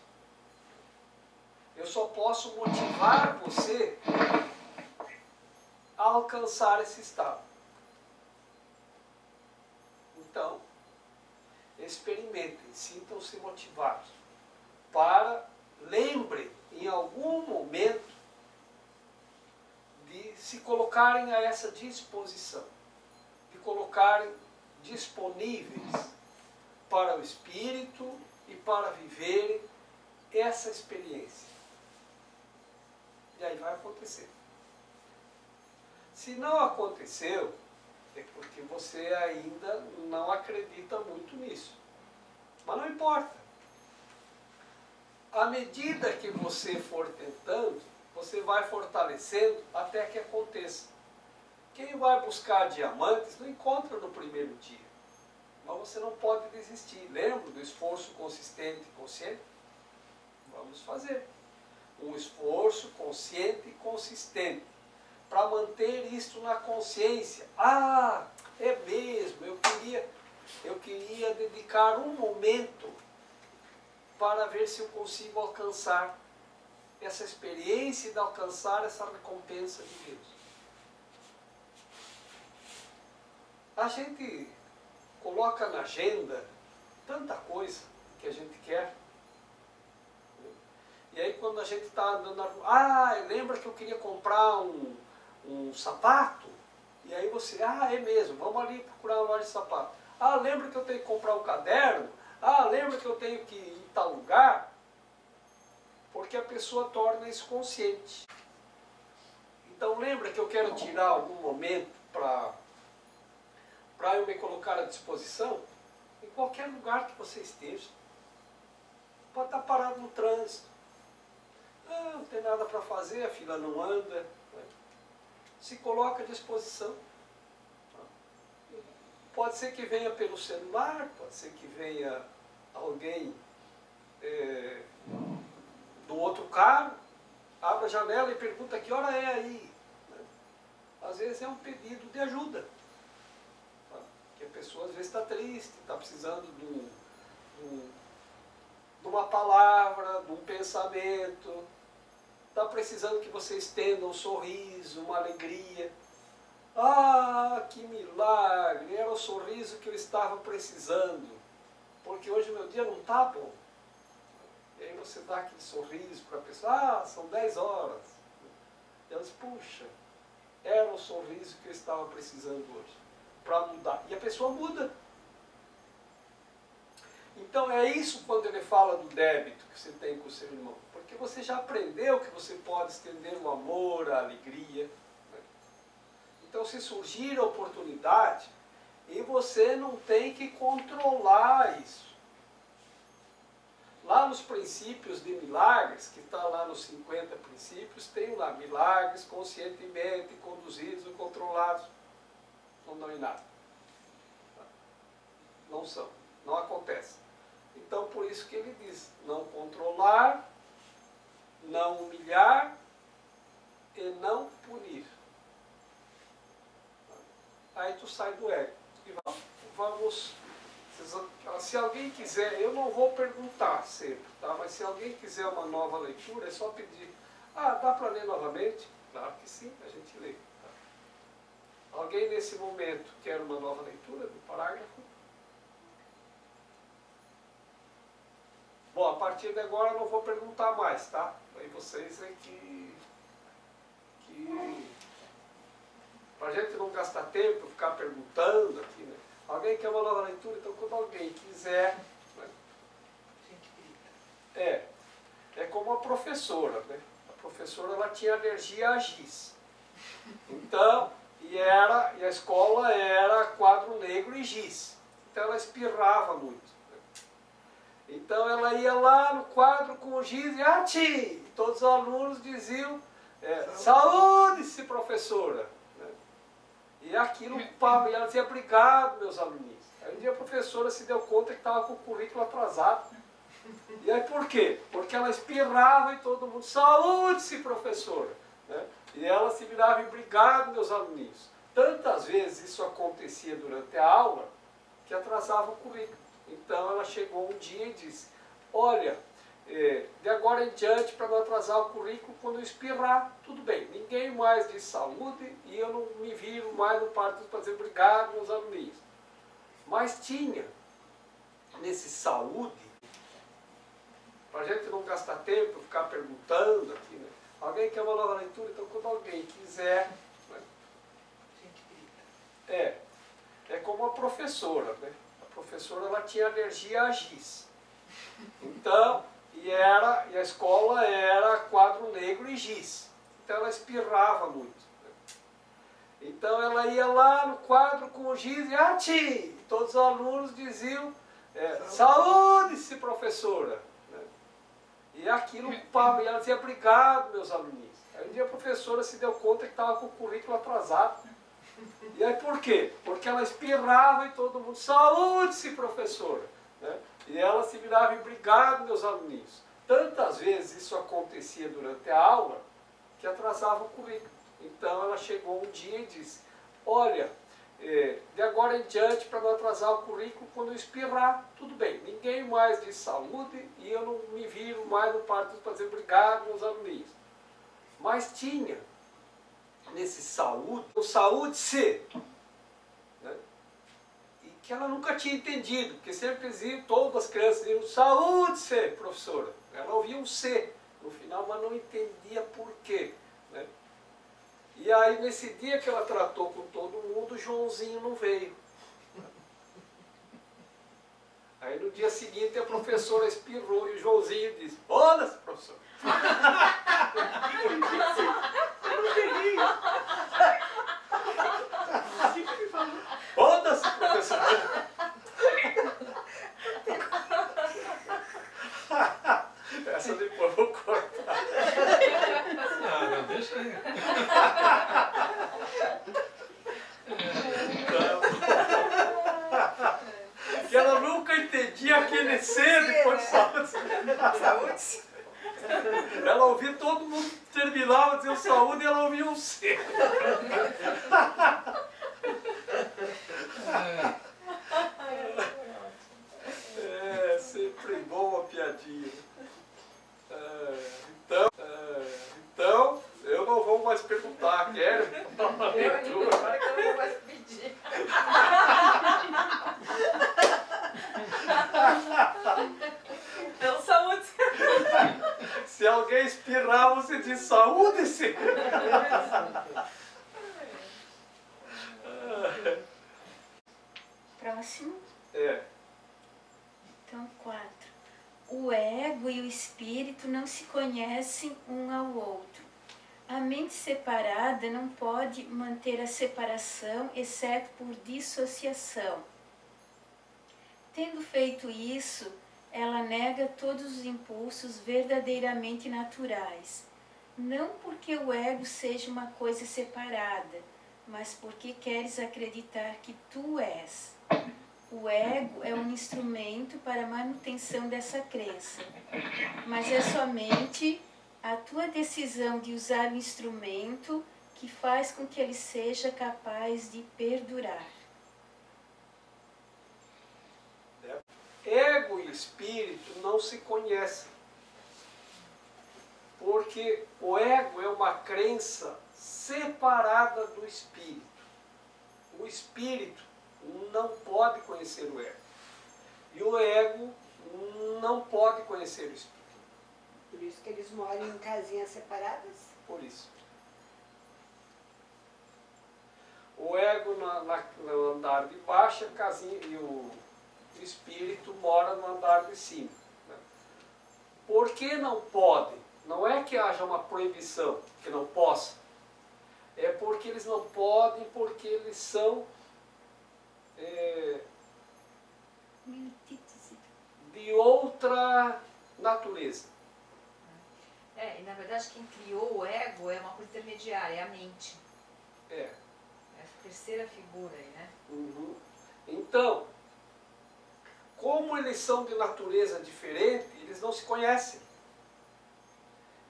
Eu só posso motivar você a alcançar esse estado. Então, experimentem, sintam-se motivados. Lembrem em algum momento de se colocarem a essa disposição. De colocarem disponíveis para o Espírito e para viverem essa experiência. E aí vai acontecer. Se não aconteceu, é porque você ainda não acredita muito nisso. Mas não importa. À medida que você for tentando, você vai fortalecendo até que aconteça. Quem vai buscar diamantes não encontra no primeiro dia. Mas você não pode desistir. Lembra do esforço consistente e consciente? Vamos fazer. Um esforço consciente e consistente. Para manter isto na consciência. Ah, é mesmo, eu queria dedicar um momento para ver se eu consigo alcançar essa experiência e de alcançar essa recompensa de Deus. A gente coloca na agenda tanta coisa que a gente quer. E aí quando a gente está andando na rua, lembra que eu queria comprar um sapato? E aí você, é mesmo, vamos ali procurar uma loja de sapato. Lembra que eu tenho que comprar um caderno? Lembra que eu tenho que ir em tal lugar? Porque a pessoa torna isso consciente. Então lembra que eu quero tirar algum momento para eu me colocar à disposição? Em qualquer lugar que você esteja. Pode estar parado no trânsito. Não tem nada para fazer, a fila não anda. Se coloca à disposição. Pode ser que venha pelo celular, pode ser que venha alguém do outro carro, abre a janela e pergunta que hora é aí. Às vezes é um pedido de ajuda. Que a pessoa às vezes está triste, está precisando de uma palavra, de um pensamento, está precisando que você estenda um sorriso, uma alegria. Que milagre! Era o sorriso que eu estava precisando, porque hoje meu dia não está bom. E aí você dá aquele sorriso para a pessoa, são 10 horas. E ela diz, puxa, era o sorriso que eu estava precisando hoje, para mudar. E a pessoa muda. Então é isso quando ele fala do débito que você tem com o seu irmão. Porque Porque você já aprendeu que você pode estender o amor, a alegria. Né? Então, se surgir oportunidade, e você não tem que controlar isso. Lá nos princípios de milagres, que está lá nos 50 princípios, tem lá milagres conscientemente conduzidos ou controlados. Não dão em nada. Não são. Não acontece. Então, por isso que ele diz, não controlar, não humilhar e não punir. Aí tu sai do ego. E vamos, se alguém quiser, eu não vou perguntar sempre, tá? Mas se alguém quiser uma nova leitura, é só pedir. Ah, dá para ler novamente? Claro que sim, a gente lê. Tá? Alguém nesse momento quer uma nova leitura do parágrafo? Bom, a partir de agora eu não vou perguntar mais, tá? Aí vocês é que para a gente não gastar tempo, ficar perguntando aqui, né? Alguém quer uma nova leitura? Então, quando alguém quiser... Né? É como a professora, né? A professora, ela tinha alergia a giz. Então, e a escola era quadro negro e giz. Então, ela espirrava muito. Né? Então, ela ia lá no quadro com o giz e ati! E todos os alunos diziam, saúde-se, professora! E aquilo ocupava, e ela dizia, obrigado, meus aluninhos. Aí um dia a professora se deu conta que estava com o currículo atrasado. E aí por quê? Porque ela espirrava e todo mundo, saúde-se, professora. Né? E ela se virava e obrigado, meus aluninhos. Tantas vezes isso acontecia durante a aula, que atrasava o currículo. Então ela chegou um dia e disse, olha, de agora em diante, para não atrasar o currículo, quando eu espirrar, tudo bem. Ninguém mais diz saúde e eu não me viro mais no parto para dizer obrigado, meus alunos. Mas tinha, nesse saúde, para a gente não gastar tempo, ficar perguntando aqui, né? Alguém quer uma nova leitura? Então, quando alguém quiser... Né? É como a professora, né? A professora, ela tinha alergia a giz. Então... E a escola era quadro negro e giz. Então ela espirrava muito. Então ela ia lá no quadro com o giz e ati! E todos os alunos diziam, saúde-se, professora! E aquilo ocupava, e ela dizia, obrigado, meus aluninhos. Aí um dia a professora se deu conta que estava com o currículo atrasado. E aí por quê? Porque ela espirrava e todo mundo, saúde-se, professora! Né? E ela se virava e obrigado, meus aluninhos. Tantas vezes isso acontecia durante a aula, que atrasava o currículo. Então ela chegou um dia e disse, olha, de agora em diante, para não atrasar o currículo, quando eu espirrar, tudo bem. Ninguém mais diz saúde e eu não me viro mais no parto para dizer obrigado, meus aluninhos. Mas tinha, nesse saúde, o saúde-se, né? Que ela nunca tinha entendido, porque sempre diziam, todas as crianças diziam, saúde-se, professora. Ela ouvia um C no final, mas não entendia por quê. Né? E aí, nesse dia que ela tratou com todo mundo, o Joãozinho não veio. Aí, no dia seguinte, a professora espirrou e o Joãozinho disse, foda-se, professora. Foda-se, professora. Essa depois eu vou cortar. Não, deixa aí. Que ela nunca entendia aquele C depois de saúde. Saúde? Ela ouvia todo mundo terminava dizendo saúde e ela ouvia um C. Sempre bom a piadinha. Então, eu não vou mais perguntar, quero uma leitura. Agora que eu não vou mais pedir. Então, saúde. Se alguém espirrar, você diz saúde-se. Próximo. É. Então, 4. O ego e o espírito não se conhecem. conhecem um ao outro. A mente separada não pode manter a separação, exceto por dissociação. Tendo feito isso, ela nega todos os impulsos verdadeiramente naturais, não porque o ego seja uma coisa separada, mas porque queres acreditar que tu és. O ego é um instrumento para a manutenção dessa crença, mas é somente a tua decisão de usar o instrumento que faz com que ele seja capaz de perdurar. Ego e espírito não se conhecem, porque o ego é uma crença separada do espírito. O espírito não pode conhecer o ego, e o ego não pode conhecer o espírito. Por isso que eles moram em casinhas separadas? Por isso. O ego no andar de baixo, a casinha, e o espírito mora no andar de cima. Né? Por que não pode? Não é que haja uma proibição, que não possa. É porque eles não podem, porque eles são de outra natureza. E na verdade quem criou o ego é uma coisa intermediária, é a mente. É. Essa terceira figura aí, né? Uhum. Então, como eles são de natureza diferente, eles não se conhecem.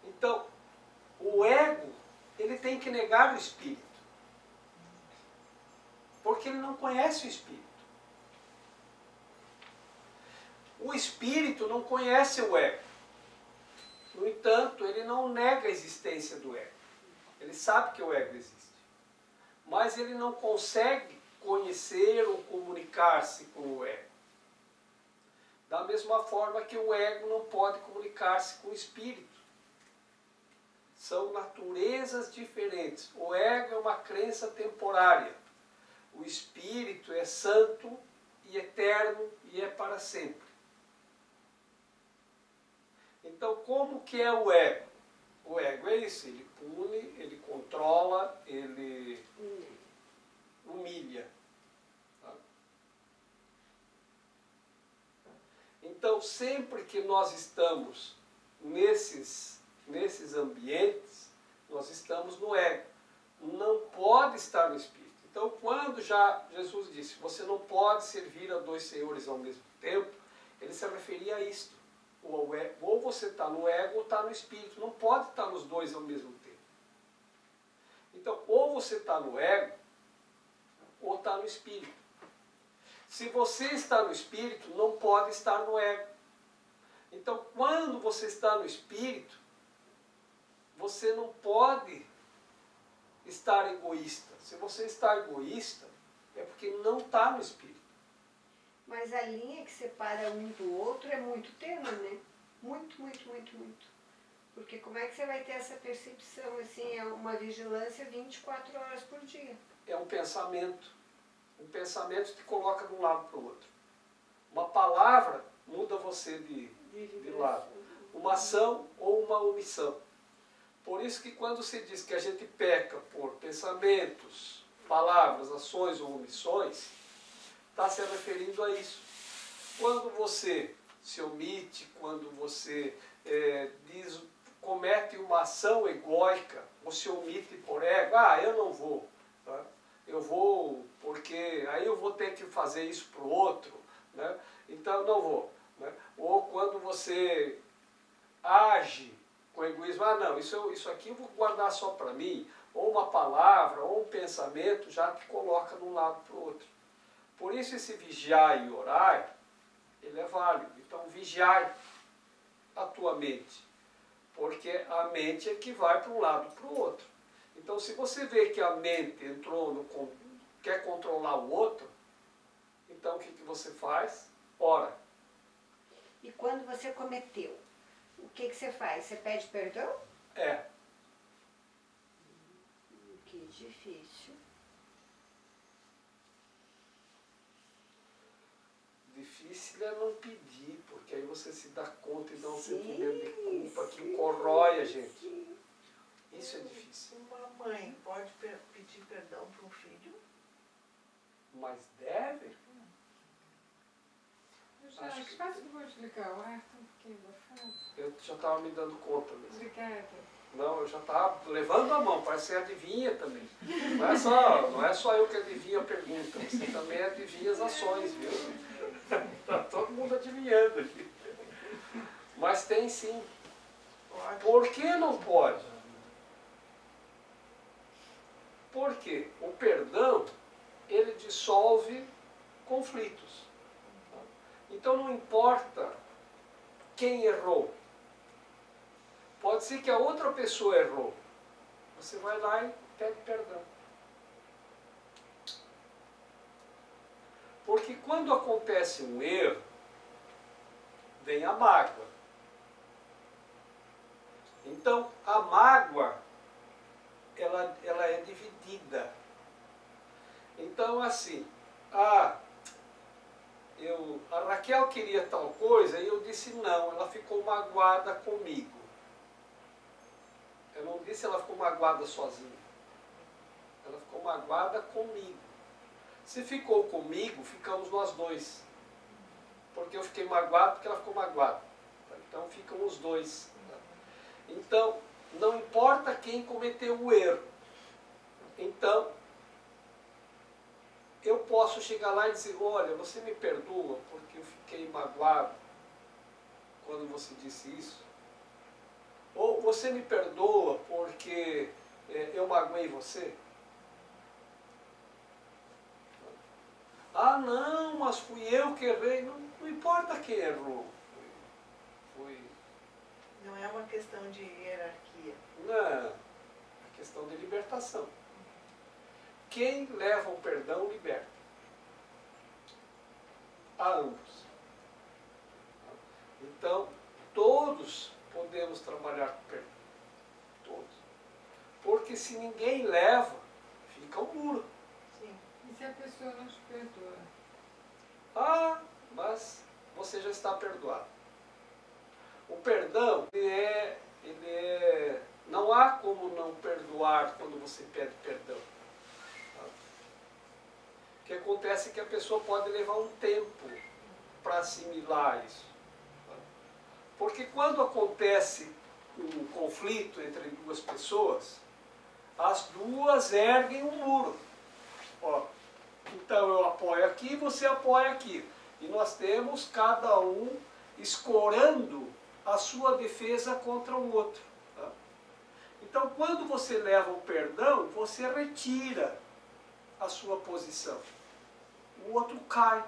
Então, o ego, ele tem que negar o espírito. Porque ele não conhece o espírito. O espírito não conhece o ego. No entanto, ele não nega a existência do ego. Ele sabe que o ego existe. Mas ele não consegue conhecer ou comunicar-se com o ego. Da mesma forma que o ego não pode comunicar-se com o espírito. São naturezas diferentes. O ego é uma crença temporária. O espírito é santo e eterno e é para sempre. Então, como que é o ego? O ego é isso, ele pune, ele controla, ele humilha. Tá? Então, sempre que nós estamos nesses ambientes, nós estamos no ego. Não pode estar no espírito. Então, quando já Jesus disse, você não pode servir a dois senhores ao mesmo tempo, ele se referia a isto. Ou você está no ego ou está no espírito. Não pode estar nos dois ao mesmo tempo. Então, ou você está no ego, ou está no espírito. Se você está no espírito, não pode estar no ego. Então, quando você está no espírito, você não pode estar egoísta. Se você está egoísta, é porque não está no espírito. Mas a linha que separa um do outro é muito tênue, né? Muito, muito, muito, muito. Porque como é que você vai ter essa percepção, assim, é uma vigilância 24 horas por dia? É um pensamento. Um pensamento te coloca de um lado para o outro. Uma palavra muda você de lado. Uma ação ou uma omissão. Por isso que quando se diz que a gente peca por pensamentos, palavras, ações ou omissões, está se referindo a isso. Quando você se omite, quando você comete uma ação egóica, ou se omite por ego, eu não vou, tá? Eu vou porque aí eu vou ter que fazer isso para o outro, né? Então eu não vou. Né? Ou quando você age com egoísmo, não, isso aqui eu vou guardar só para mim, ou uma palavra, ou um pensamento, já te coloca de um lado para o outro. Por isso esse vigiar e orar, ele é válido. Então vigiai a tua mente, porque a mente é que vai para um lado para o outro. Então se você vê que a mente quer controlar o outro, então o que você faz? Ora. E quando você cometeu, o que você faz? Você pede perdão? É. Que difícil. difícil é não pedir, porque aí você se dá conta e dá um Sim, sentimento de culpa que sim, corrói a gente. sim. Isso é difícil. Uma mãe pode pedir perdão para um filho? Mas deve? Acho que faz o favor de ligar o ar, tá um pouquinho abafado. Eu já estava me dando conta mesmo. Obrigada. Não, eu já estava levando a mão, parece que você adivinha também. Não é só eu que adivinho a pergunta, você também adivinha as ações, viu? Está todo mundo adivinhando aqui. Mas tem sim. Pode. Por que não pode? Porque o perdão, ele dissolve conflitos. Então não importa quem errou. Pode ser que a outra pessoa errou. Você vai lá e pede perdão. Porque quando acontece um erro, vem a mágoa. Então a mágoa, ela é dividida. Então assim, a Raquel queria tal coisa e eu disse não, ela ficou magoada comigo. Eu não disse ela ficou magoada sozinha. Ela ficou magoada comigo. Se ficou comigo, ficamos nós dois. Porque eu fiquei magoado porque ela ficou magoada. Então ficam os dois. Então, não importa quem cometeu o erro. Então, eu posso chegar lá e dizer, olha, você me perdoa porque eu fiquei magoado quando você disse isso? Ou você me perdoa porque eu magoei você? Ah, não, mas fui eu que errei. Não importa quem errou. Foi. Não é uma questão de hierarquia. Não, é questão de libertação. Quem leva o perdão, liberta. A ambos. Então, todos podemos trabalhar com perdão. Todos. Porque se ninguém leva, fica um muro. Sim. E se a pessoa não te perdoa? Ah, mas você já está perdoado. O perdão, não há como não perdoar quando você pede perdão. O que acontece é que a pessoa pode levar um tempo para assimilar isso. Porque quando acontece um conflito entre duas pessoas, as duas erguem um muro. Ó, então eu apoio aqui, você apoia aqui. E nós temos cada um escorando a sua defesa contra o outro. Tá? Então quando você leva o perdão, você retira a sua posição. O outro cai.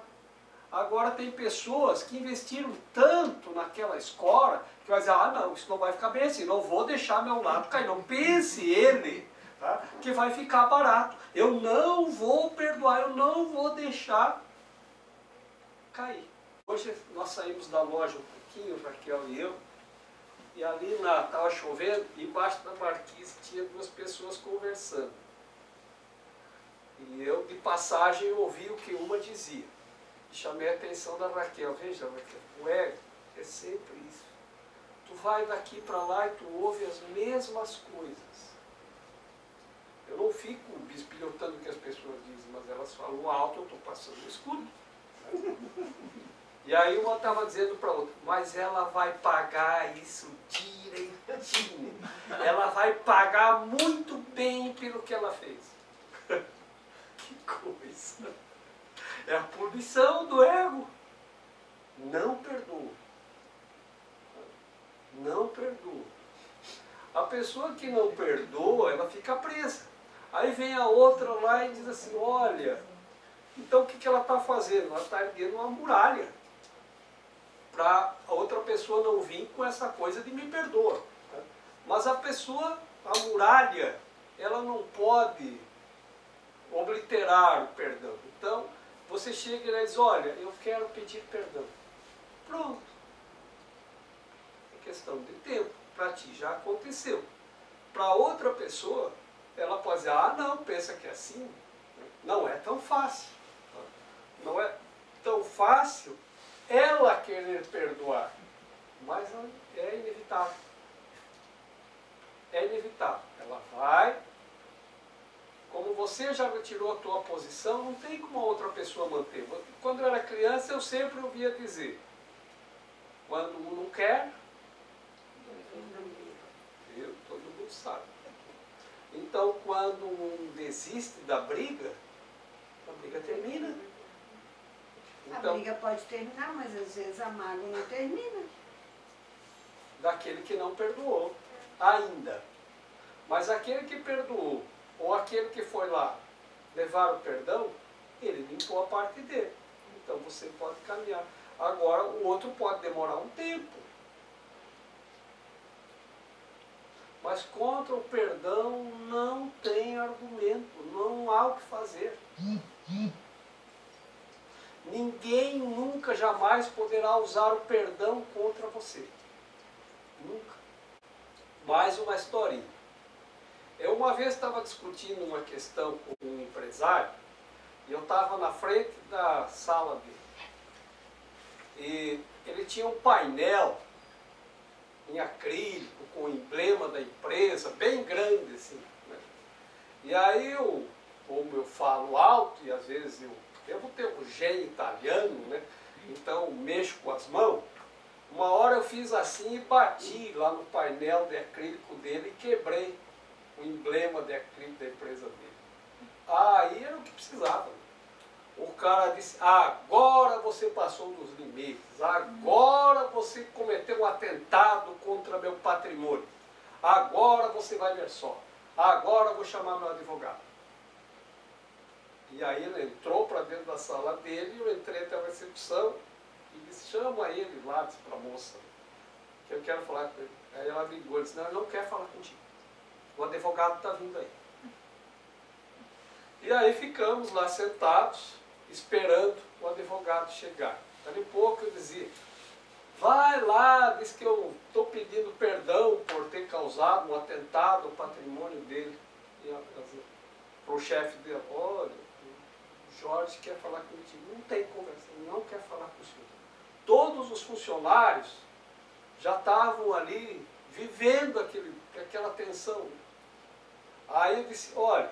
Agora tem pessoas que investiram tanto naquela escora que vai dizer, ah não, isso não vai ficar bem assim, não vou deixar meu lado cair. Não pense ele, tá, que vai ficar barato. Eu não vou perdoar, eu não vou deixar cair. Hoje nós saímos da loja um pouquinho, Raquel e eu, e ali estava chovendo, embaixo da marquise tinha duas pessoas conversando. E eu, de passagem, ouvi o que uma dizia. E chamei a atenção da Raquel. Veja, Raquel, o ego é sempre isso. Tu vai daqui para lá e tu ouve as mesmas coisas. Eu não fico bisbilhotando o que as pessoas dizem, mas elas falam alto, eu estou passando no escudo. E aí uma estava dizendo para a outra, mas ela vai pagar isso direitinho. Ela vai pagar muito bem pelo que ela fez. Que coisa! É a punição do ego. Não perdoa. Não perdoa. A pessoa que não perdoa, ela fica presa. Aí vem a outra lá e diz assim, olha, então o que ela está fazendo? Ela está erguendo uma muralha para a outra pessoa não vir com essa coisa de me perdoa. Mas a pessoa, a muralha, ela não pode obliterar o perdão. Então, você chega e diz, olha, eu quero pedir perdão. Pronto. É questão de tempo. Para ti já aconteceu. Para outra pessoa, ela pode dizer, ah não, pensa que é assim. Não é tão fácil. Não é tão fácil ela querer perdoar, mas é inevitável. É inevitável. Ela vai. Como você já retirou a tua posição, não tem como a outra pessoa manter. Quando eu era criança, eu sempre ouvia dizer, quando um não quer, todo mundo sabe. Então, quando um desiste da briga, a briga termina. Então, a briga pode terminar, mas às vezes a mágoa não termina. Daquele que não perdoou, ainda. Mas aquele que perdoou, ou aquele que foi lá levar o perdão, ele limpou a parte dele. Então você pode caminhar. Agora o outro pode demorar um tempo. Mas contra o perdão não tem argumento, não há o que fazer. Ninguém nunca, jamais poderá usar o perdão contra você. Nunca. Mais uma historinha. Eu uma vez estava discutindo uma questão com um empresário e eu estava na frente da sala dele. E ele tinha um painel em acrílico com o emblema da empresa, bem grande assim, né? E aí como eu falo alto e às vezes eu devo ter um gênio italiano, né? Então mexo com as mãos. Uma hora eu fiz assim e bati lá no painel de acrílico dele e quebrei o emblema de acrílico da empresa dele. Aí era o que precisava. O cara disse, agora você passou dos limites, agora você cometeu um atentado contra meu patrimônio, agora você vai ver só, agora eu vou chamar meu advogado. E aí ele entrou para dentro da sala dele, eu entrei até a recepção e disse, chama ele lá, disse para a moça, que eu quero falar com ele. Aí ela ligou e disse, não, ele não quer falar contigo, o advogado está vindo aí. E aí ficamos lá sentados, esperando o advogado chegar. Dali a pouco eu dizia, vai lá, diz que eu estou pedindo perdão por ter causado um atentado ao patrimônio dele. E para o chefe dele, olha, o Jorge quer falar contigo. Não tem conversa, ele não quer falar com o senhor. Todos os funcionários já estavam ali vivendo aquela tensão. Aí eu disse, olha,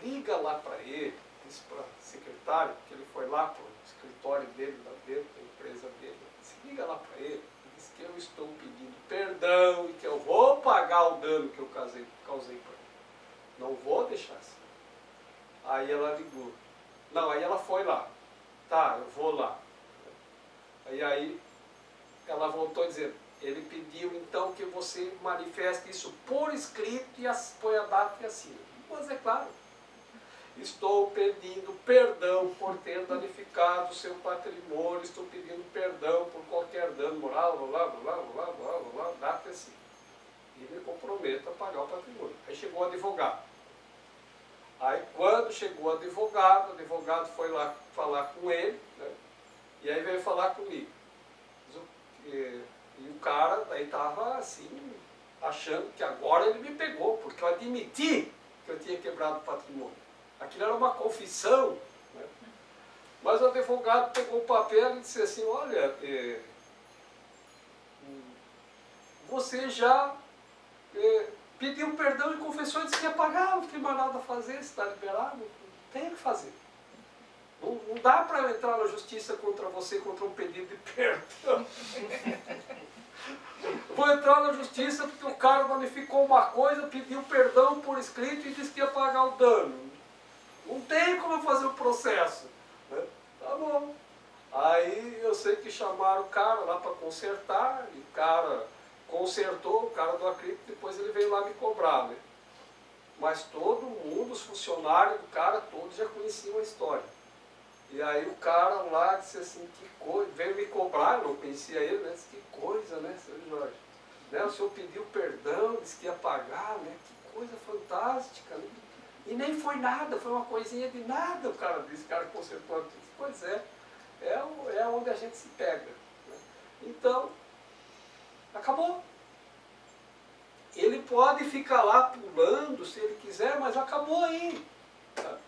liga lá para ele, disse para a secretária, porque ele foi lá para o escritório dele, lá dentro da empresa dele, disse, liga lá para ele, disse que eu estou pedindo perdão e que eu vou pagar o dano que eu causei para ele. Não vou deixar assim. Aí ela ligou. Não, aí ela foi lá. Tá, eu vou lá. Aí ela voltou a dizer, ele pediu então que você manifeste isso por escrito e põe a data e assina. Mas é claro, estou pedindo perdão por ter danificado o seu patrimônio, estou pedindo perdão por qualquer dano moral, blá, blá, blá, blá, blá, blá, data e assina. E me comprometo a pagar o patrimônio. Aí chegou o advogado. Aí quando chegou o advogado foi lá falar com ele, né? E aí veio falar comigo. E o cara daí estava assim, achando que agora ele me pegou, porque eu admiti que eu tinha quebrado o patrimônio. Aquilo era uma confissão, né? Mas o advogado pegou o papel e disse assim, olha, você já pediu perdão e confessou e disse que ia pagar, não tem mais nada a fazer, se está liberado, não tem o que fazer. Não dá para eu entrar na justiça contra você, contra um pedido de perdão. Vou entrar na justiça porque o cara danificou uma coisa, pediu perdão por escrito e disse que ia pagar o dano. Não tem como eu fazer o processo. Né? Tá bom. Aí eu sei que chamaram o cara lá para consertar, e o cara consertou, o cara do acrílico, depois ele veio lá me cobrar. Né? Mas todo mundo, os funcionários do cara, todos já conheciam a história. E aí o cara lá disse assim, que coisa, veio me cobrar, eu não conhecia ele, né? Disse, que coisa, né, seu Jorge? Né? O senhor pediu perdão, disse que ia pagar, né? Que coisa fantástica, né? E nem foi nada, foi uma coisinha de nada, o cara disse, o cara consertou aquilo. Pois é onde a gente se pega. Né? Então, acabou. Ele pode ficar lá pulando se ele quiser, mas acabou aí. Tá?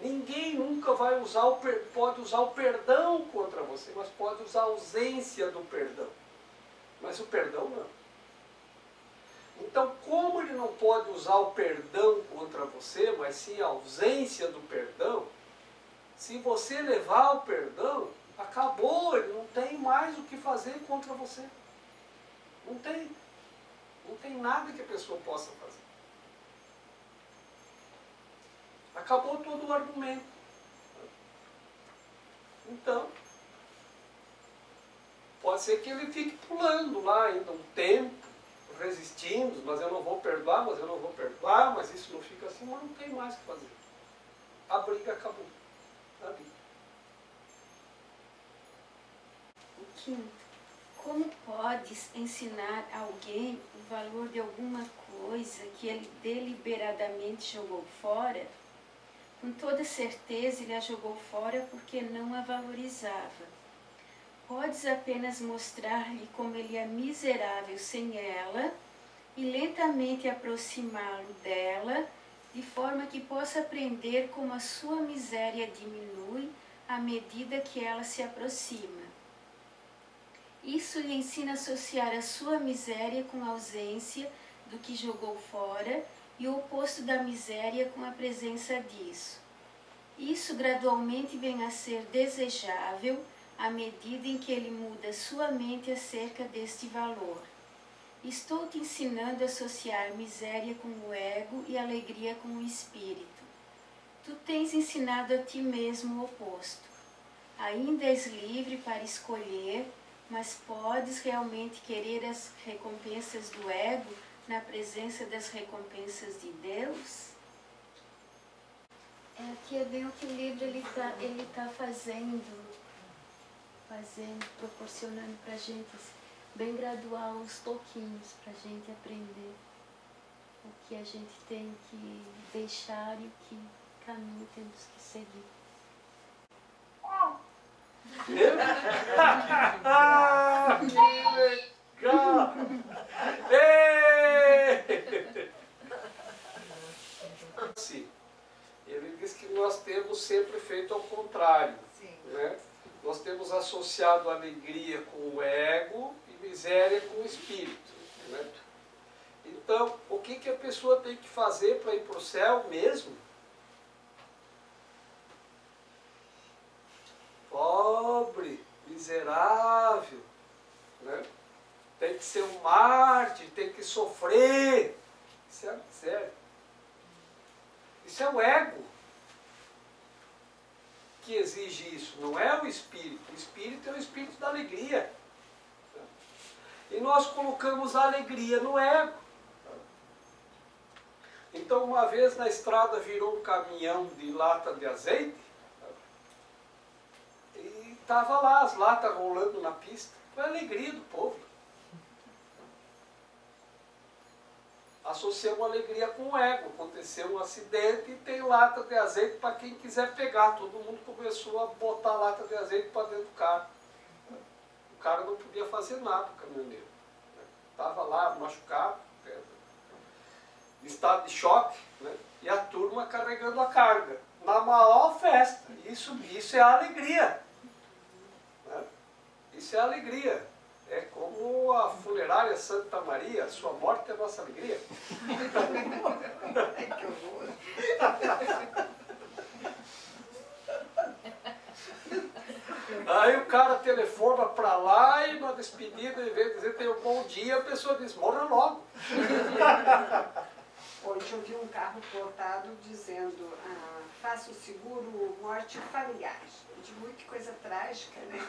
Ninguém nunca pode usar o perdão contra você, mas pode usar a ausência do perdão. Mas o perdão não. Então, como ele não pode usar o perdão contra você, mas sim a ausência do perdão, se você levar o perdão, acabou, ele não tem mais o que fazer contra você. Não tem. Não tem nada que a pessoa possa fazer. Acabou todo o argumento. Então, pode ser que ele fique pulando lá ainda um tempo, resistindo, mas eu não vou perdoar, mas isso não fica assim, mas não tem mais o que fazer. A briga acabou. A briga. Quinto, como podes ensinar alguém o valor de alguma coisa que ele deliberadamente jogou fora? Com toda certeza ele a jogou fora porque não a valorizava. Podes apenas mostrar-lhe como ele é miserável sem ela e lentamente aproximá-lo dela, de forma que possa aprender como a sua miséria diminui à medida que ela se aproxima. Isso lhe ensina a associar a sua miséria com a ausência do que jogou fora e o oposto da miséria com a presença disso. Isso gradualmente vem a ser desejável à medida em que ele muda sua mente acerca deste valor. Estou te ensinando a associar miséria com o ego e alegria com o espírito. Tu tens ensinado a ti mesmo o oposto. Ainda és livre para escolher, mas podes realmente querer as recompensas do ego na presença das recompensas de Deus? Aqui é bem o que o livro ele tá proporcionando para a gente, bem gradual, uns pouquinhos, para a gente aprender o que a gente tem que deixar e que caminho temos que seguir. Que legal! Sim. Ele diz que nós temos sempre feito ao contrário. Sim. Né? Nós temos associado alegria com o ego e miséria com o espírito. Né? Então, o que a pessoa tem que fazer para ir para o céu mesmo? Pobre, miserável, né? Tem que ser um mártir, tem que sofrer. Isso é a miséria. Isso é o ego que exige isso, não é o espírito. O espírito é o espírito da alegria. E nós colocamos a alegria no ego. Então, uma vez na estrada virou um caminhão de lata de azeite e estava lá as latas rolando na pista. Foi a alegria do povo. Associamos alegria com o ego. Aconteceu um acidente e tem lata de azeite para quem quiser pegar. Todo mundo começou a botar lata de azeite para dentro do carro. O cara não podia fazer nada, o caminhoneiro. Estava lá machucado, em estado de choque, né? E a turma carregando a carga. Na maior festa. Isso é a alegria. Né? Isso é a alegria. É como a funerária Santa Maria, sua morte é a nossa alegria. Que horror. Aí o cara telefona para lá e na despedida, em vez de dizer tenha um bom dia, a pessoa diz, morra logo. Hoje eu vi um carro plotado dizendo, faça o seguro morte familiar. Eu digo, ui, que coisa trágica, né?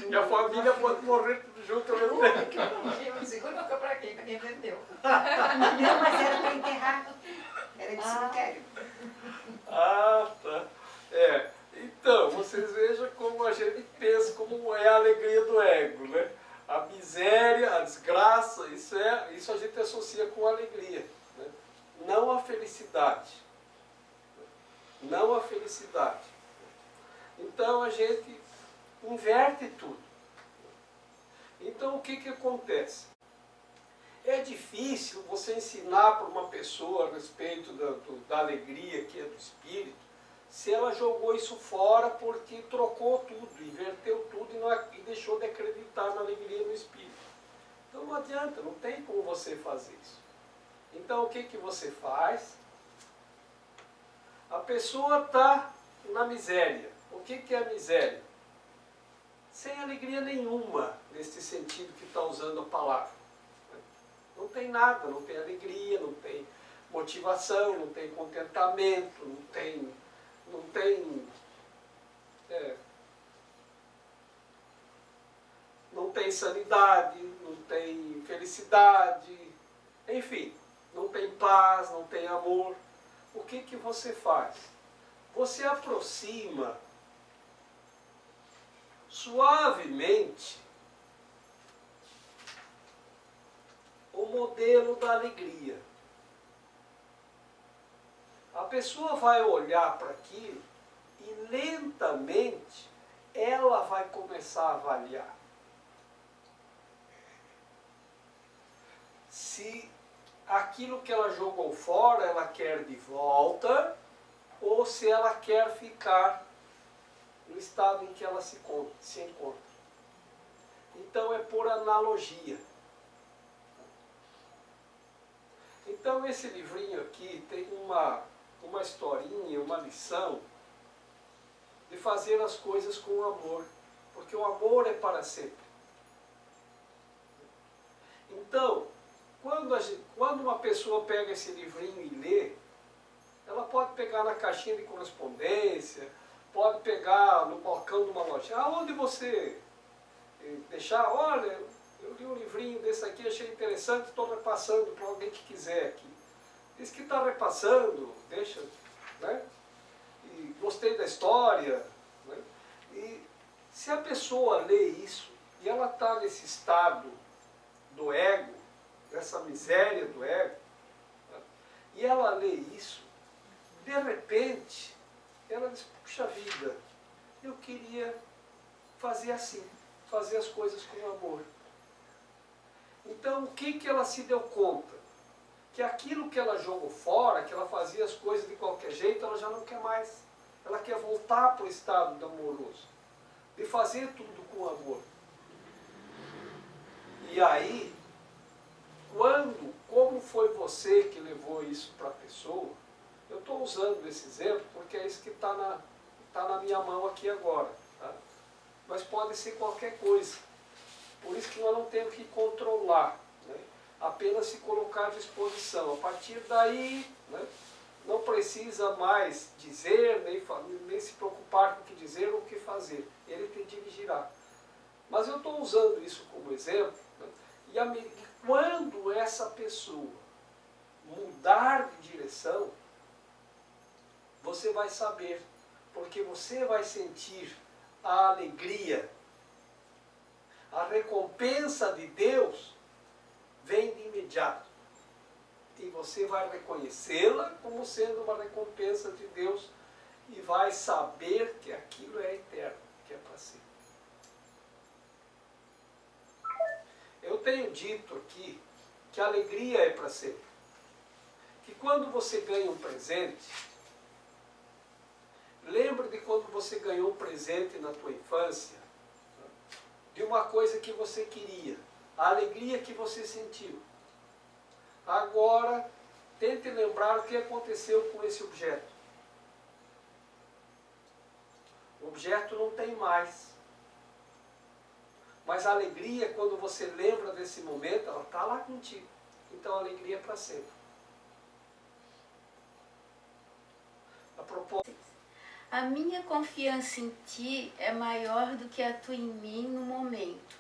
E a família pode morrer tudo junto ao mesmo tempo. O seguro fica para quem? Para quem vendeu. Não, mas era para enterrar. Era de cemitério. Ah, tá. Então, vocês vejam como a gente pensa, como é a alegria do ego, né? A miséria, a desgraça, isso a gente associa com a alegria, né? Não a felicidade. Não a felicidade. Então a gente inverte tudo. Então o que acontece? É difícil você ensinar para uma pessoa a respeito da alegria que é do Espírito, se ela jogou isso fora porque trocou tudo, inverteu tudo e deixou de acreditar na alegria no Espírito. Então não adianta, não tem como você fazer isso. Então o que você faz? A pessoa está na miséria. O que é a miséria? Sem alegria nenhuma, nesse sentido que está usando a palavra. Não tem nada, não tem alegria, não tem motivação, não tem contentamento, não tem sanidade, não tem felicidade, enfim, não tem paz, não tem amor. O que você faz? Você aproxima suavemente o modelo da alegria. A pessoa vai olhar para aquilo e lentamente ela vai começar a avaliar se aquilo que ela jogou fora ela quer de volta ou se ela quer ficar no estado em que ela se encontra. Então é por analogia. Então esse livrinho aqui tem uma historinha, uma lição de fazer as coisas com amor, porque o amor é para sempre. Então, quando uma pessoa pega esse livrinho e lê, ela pode pegar na caixinha de correspondência, pode pegar no balcão de uma loja. Aonde você deixar, olha, eu li um livrinho desse aqui, achei interessante, estou repassando para alguém que quiser aqui. Diz que está repassando, deixa, né? E gostei da história, né? E se a pessoa lê isso, e ela está nesse estado do ego, dessa miséria do ego, né? E ela lê isso, de repente, ela diz, puxa vida, eu queria fazer assim, fazer as coisas com amor. Então, o que ela se deu conta? Que aquilo que ela jogou fora, que ela fazia as coisas de qualquer jeito, ela já não quer mais. Ela quer voltar para o estado do amoroso, de fazer tudo com amor. E aí, como foi você que levou isso para a pessoa, eu estou usando esse exemplo porque é isso que está na minha mão aqui agora. Tá? Mas pode ser qualquer coisa. Por isso que nós não temos que controlar, né? Apenas se colocar à disposição. A partir daí, né, não precisa mais dizer, nem se preocupar com o que dizer ou o que fazer. Ele te dirigirá. Mas eu estou usando isso como exemplo, né, e quando essa pessoa mudar de direção, você vai saber, porque você vai sentir a alegria. A recompensa de Deus vem de imediato. E você vai reconhecê-la como sendo uma recompensa de Deus e vai saber que aquilo é eterno, que é para sempre. Eu tenho dito aqui que a alegria é para sempre. Que quando você ganha um presente, lembre de quando você ganhou um presente na tua infância, de uma coisa que você queria, a alegria que você sentiu. Agora, tente lembrar o que aconteceu com esse objeto. O objeto não tem mais. Mas a alegria, quando você lembra desse momento, ela está lá contigo. Então a alegria é para sempre. A propósito. A minha confiança em ti é maior do que a tua em mim no momento.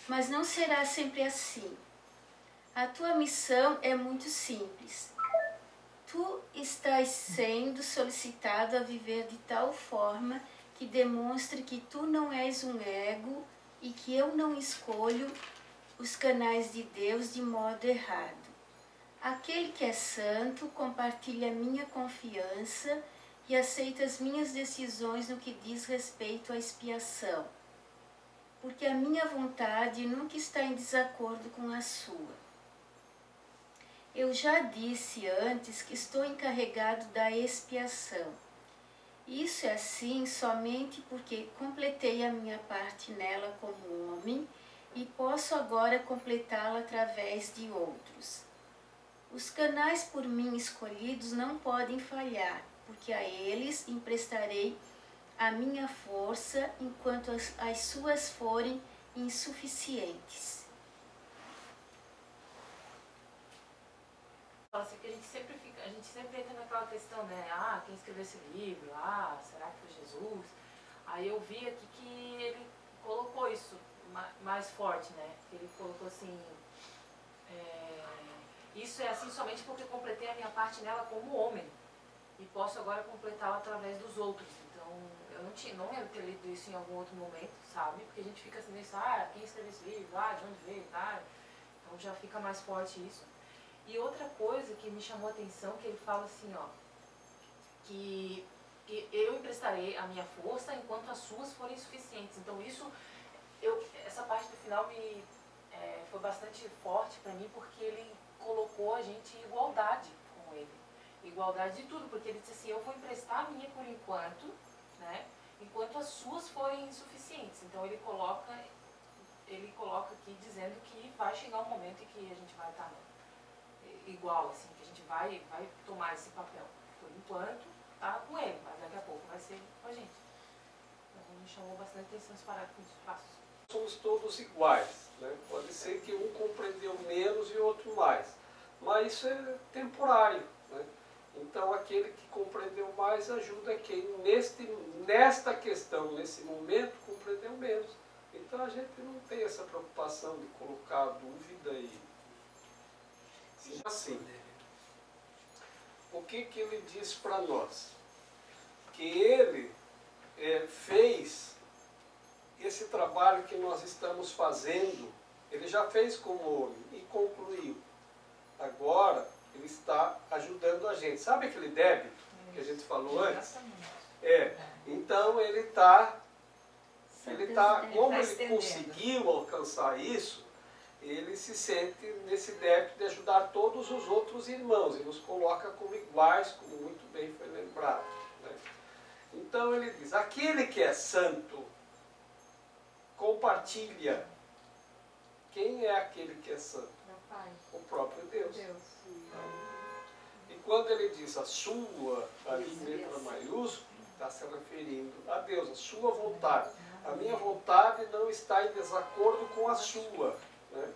Mas não será sempre assim. A tua missão é muito simples. Tu estás sendo solicitado a viver de tal forma que demonstre que tu não és um ego e que eu não escolho os canais de Deus de modo errado. Aquele que é santo compartilha a minha confiança e aceita as minhas decisões no que diz respeito à expiação, porque a minha vontade nunca está em desacordo com a sua. Eu já disse antes que estou encarregado da expiação. Isso é assim somente porque completei a minha parte nela como homem e posso agora completá-la através de outros. Os canais por mim escolhidos não podem falhar, porque a eles emprestarei a minha força enquanto as suas forem insuficientes. Nossa, que a gente sempre entra naquela questão, né? Ah, quem escreveu esse livro? Ah, será que foi Jesus? Aí eu vi aqui que ele colocou isso mais forte, né? Ele colocou assim, isso é assim somente porque completei a minha parte nela como homem e posso agora completá-la através dos outros. Então, eu não lembro ter lido isso em algum outro momento, sabe? Porque a gente fica assim, quem escreveu esse livro? Ah, de onde veio? Ah, então já fica mais forte isso. E outra coisa que me chamou a atenção, que ele fala assim, ó, que eu emprestarei a minha força enquanto as suas forem suficientes. Então isso, essa parte do final foi bastante forte para mim, porque ele colocou a gente em igualdade com ele. Igualdade de tudo, porque ele disse assim, eu vou emprestar a minha por enquanto, né, enquanto as suas forem insuficientes. Então ele coloca aqui dizendo que vai chegar um momento em que a gente vai estar igual, assim, que a gente vai tomar esse papel. Por enquanto, tá com ele, mas daqui a pouco vai ser com a gente. Então me chamou bastante atenção esse parágrafo dos passos. Somos todos iguais, né? Pode ser que um compreendeu menos e o outro mais, mas isso é temporário, né? Então aquele que compreendeu mais ajuda quem nesta questão, nesse momento, compreendeu menos. Então a gente não tem essa preocupação de colocar dúvida e assim. O que ele diz para nós? Que ele fez esse trabalho que nós estamos fazendo, ele já fez como homem e concluiu. Agora ele está ajudando a gente. Sabe aquele débito que a gente falou antes? Então ele está, como ele conseguiu alcançar isso, ele se sente nesse débito de ajudar todos os outros irmãos e nos coloca como iguais, como muito bem foi lembrado, né? Então ele diz, aquele que é santo compartilha. Quem é aquele que é santo? Meu Pai. O próprio Deus. Deus. E quando ele diz a sua, ali em letra maiúscula, está se referindo a Deus, a sua vontade. A minha vontade não está em desacordo com a sua, né?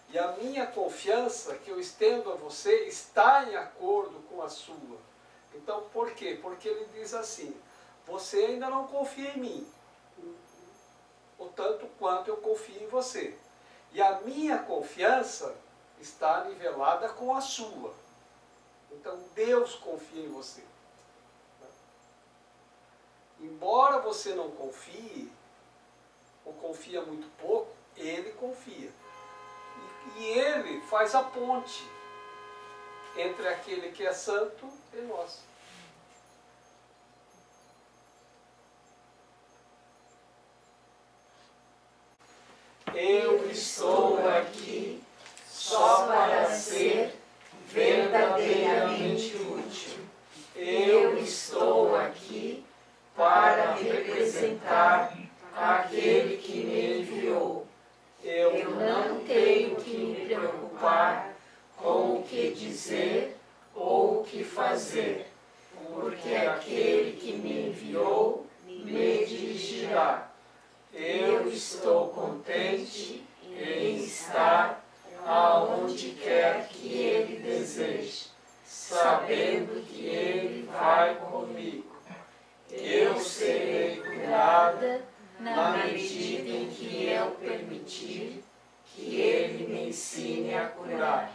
E a minha confiança que eu estendo a você está em acordo com a sua. Então, por quê? Porque ele diz assim, você ainda não confia em mim, o tanto quanto eu confio em você. E a minha confiança está nivelada com a sua. Então, Deus confia em você. Embora você não confie, ou confia muito pouco, Ele confia. E Ele faz a ponte entre aquele que é santo e nós. Eu estou aqui só para ser verdadeiramente útil. Eu estou aqui para representar aquele que me enviou. Eu não tenho que me preocupar com o que dizer ou o que fazer, porque aquele que me enviou me dirigirá. Eu estou contente em estar aonde quer que Ele deseje, sabendo que Ele vai comigo. Eu serei curada na medida em que eu permitir que Ele me ensine a curar.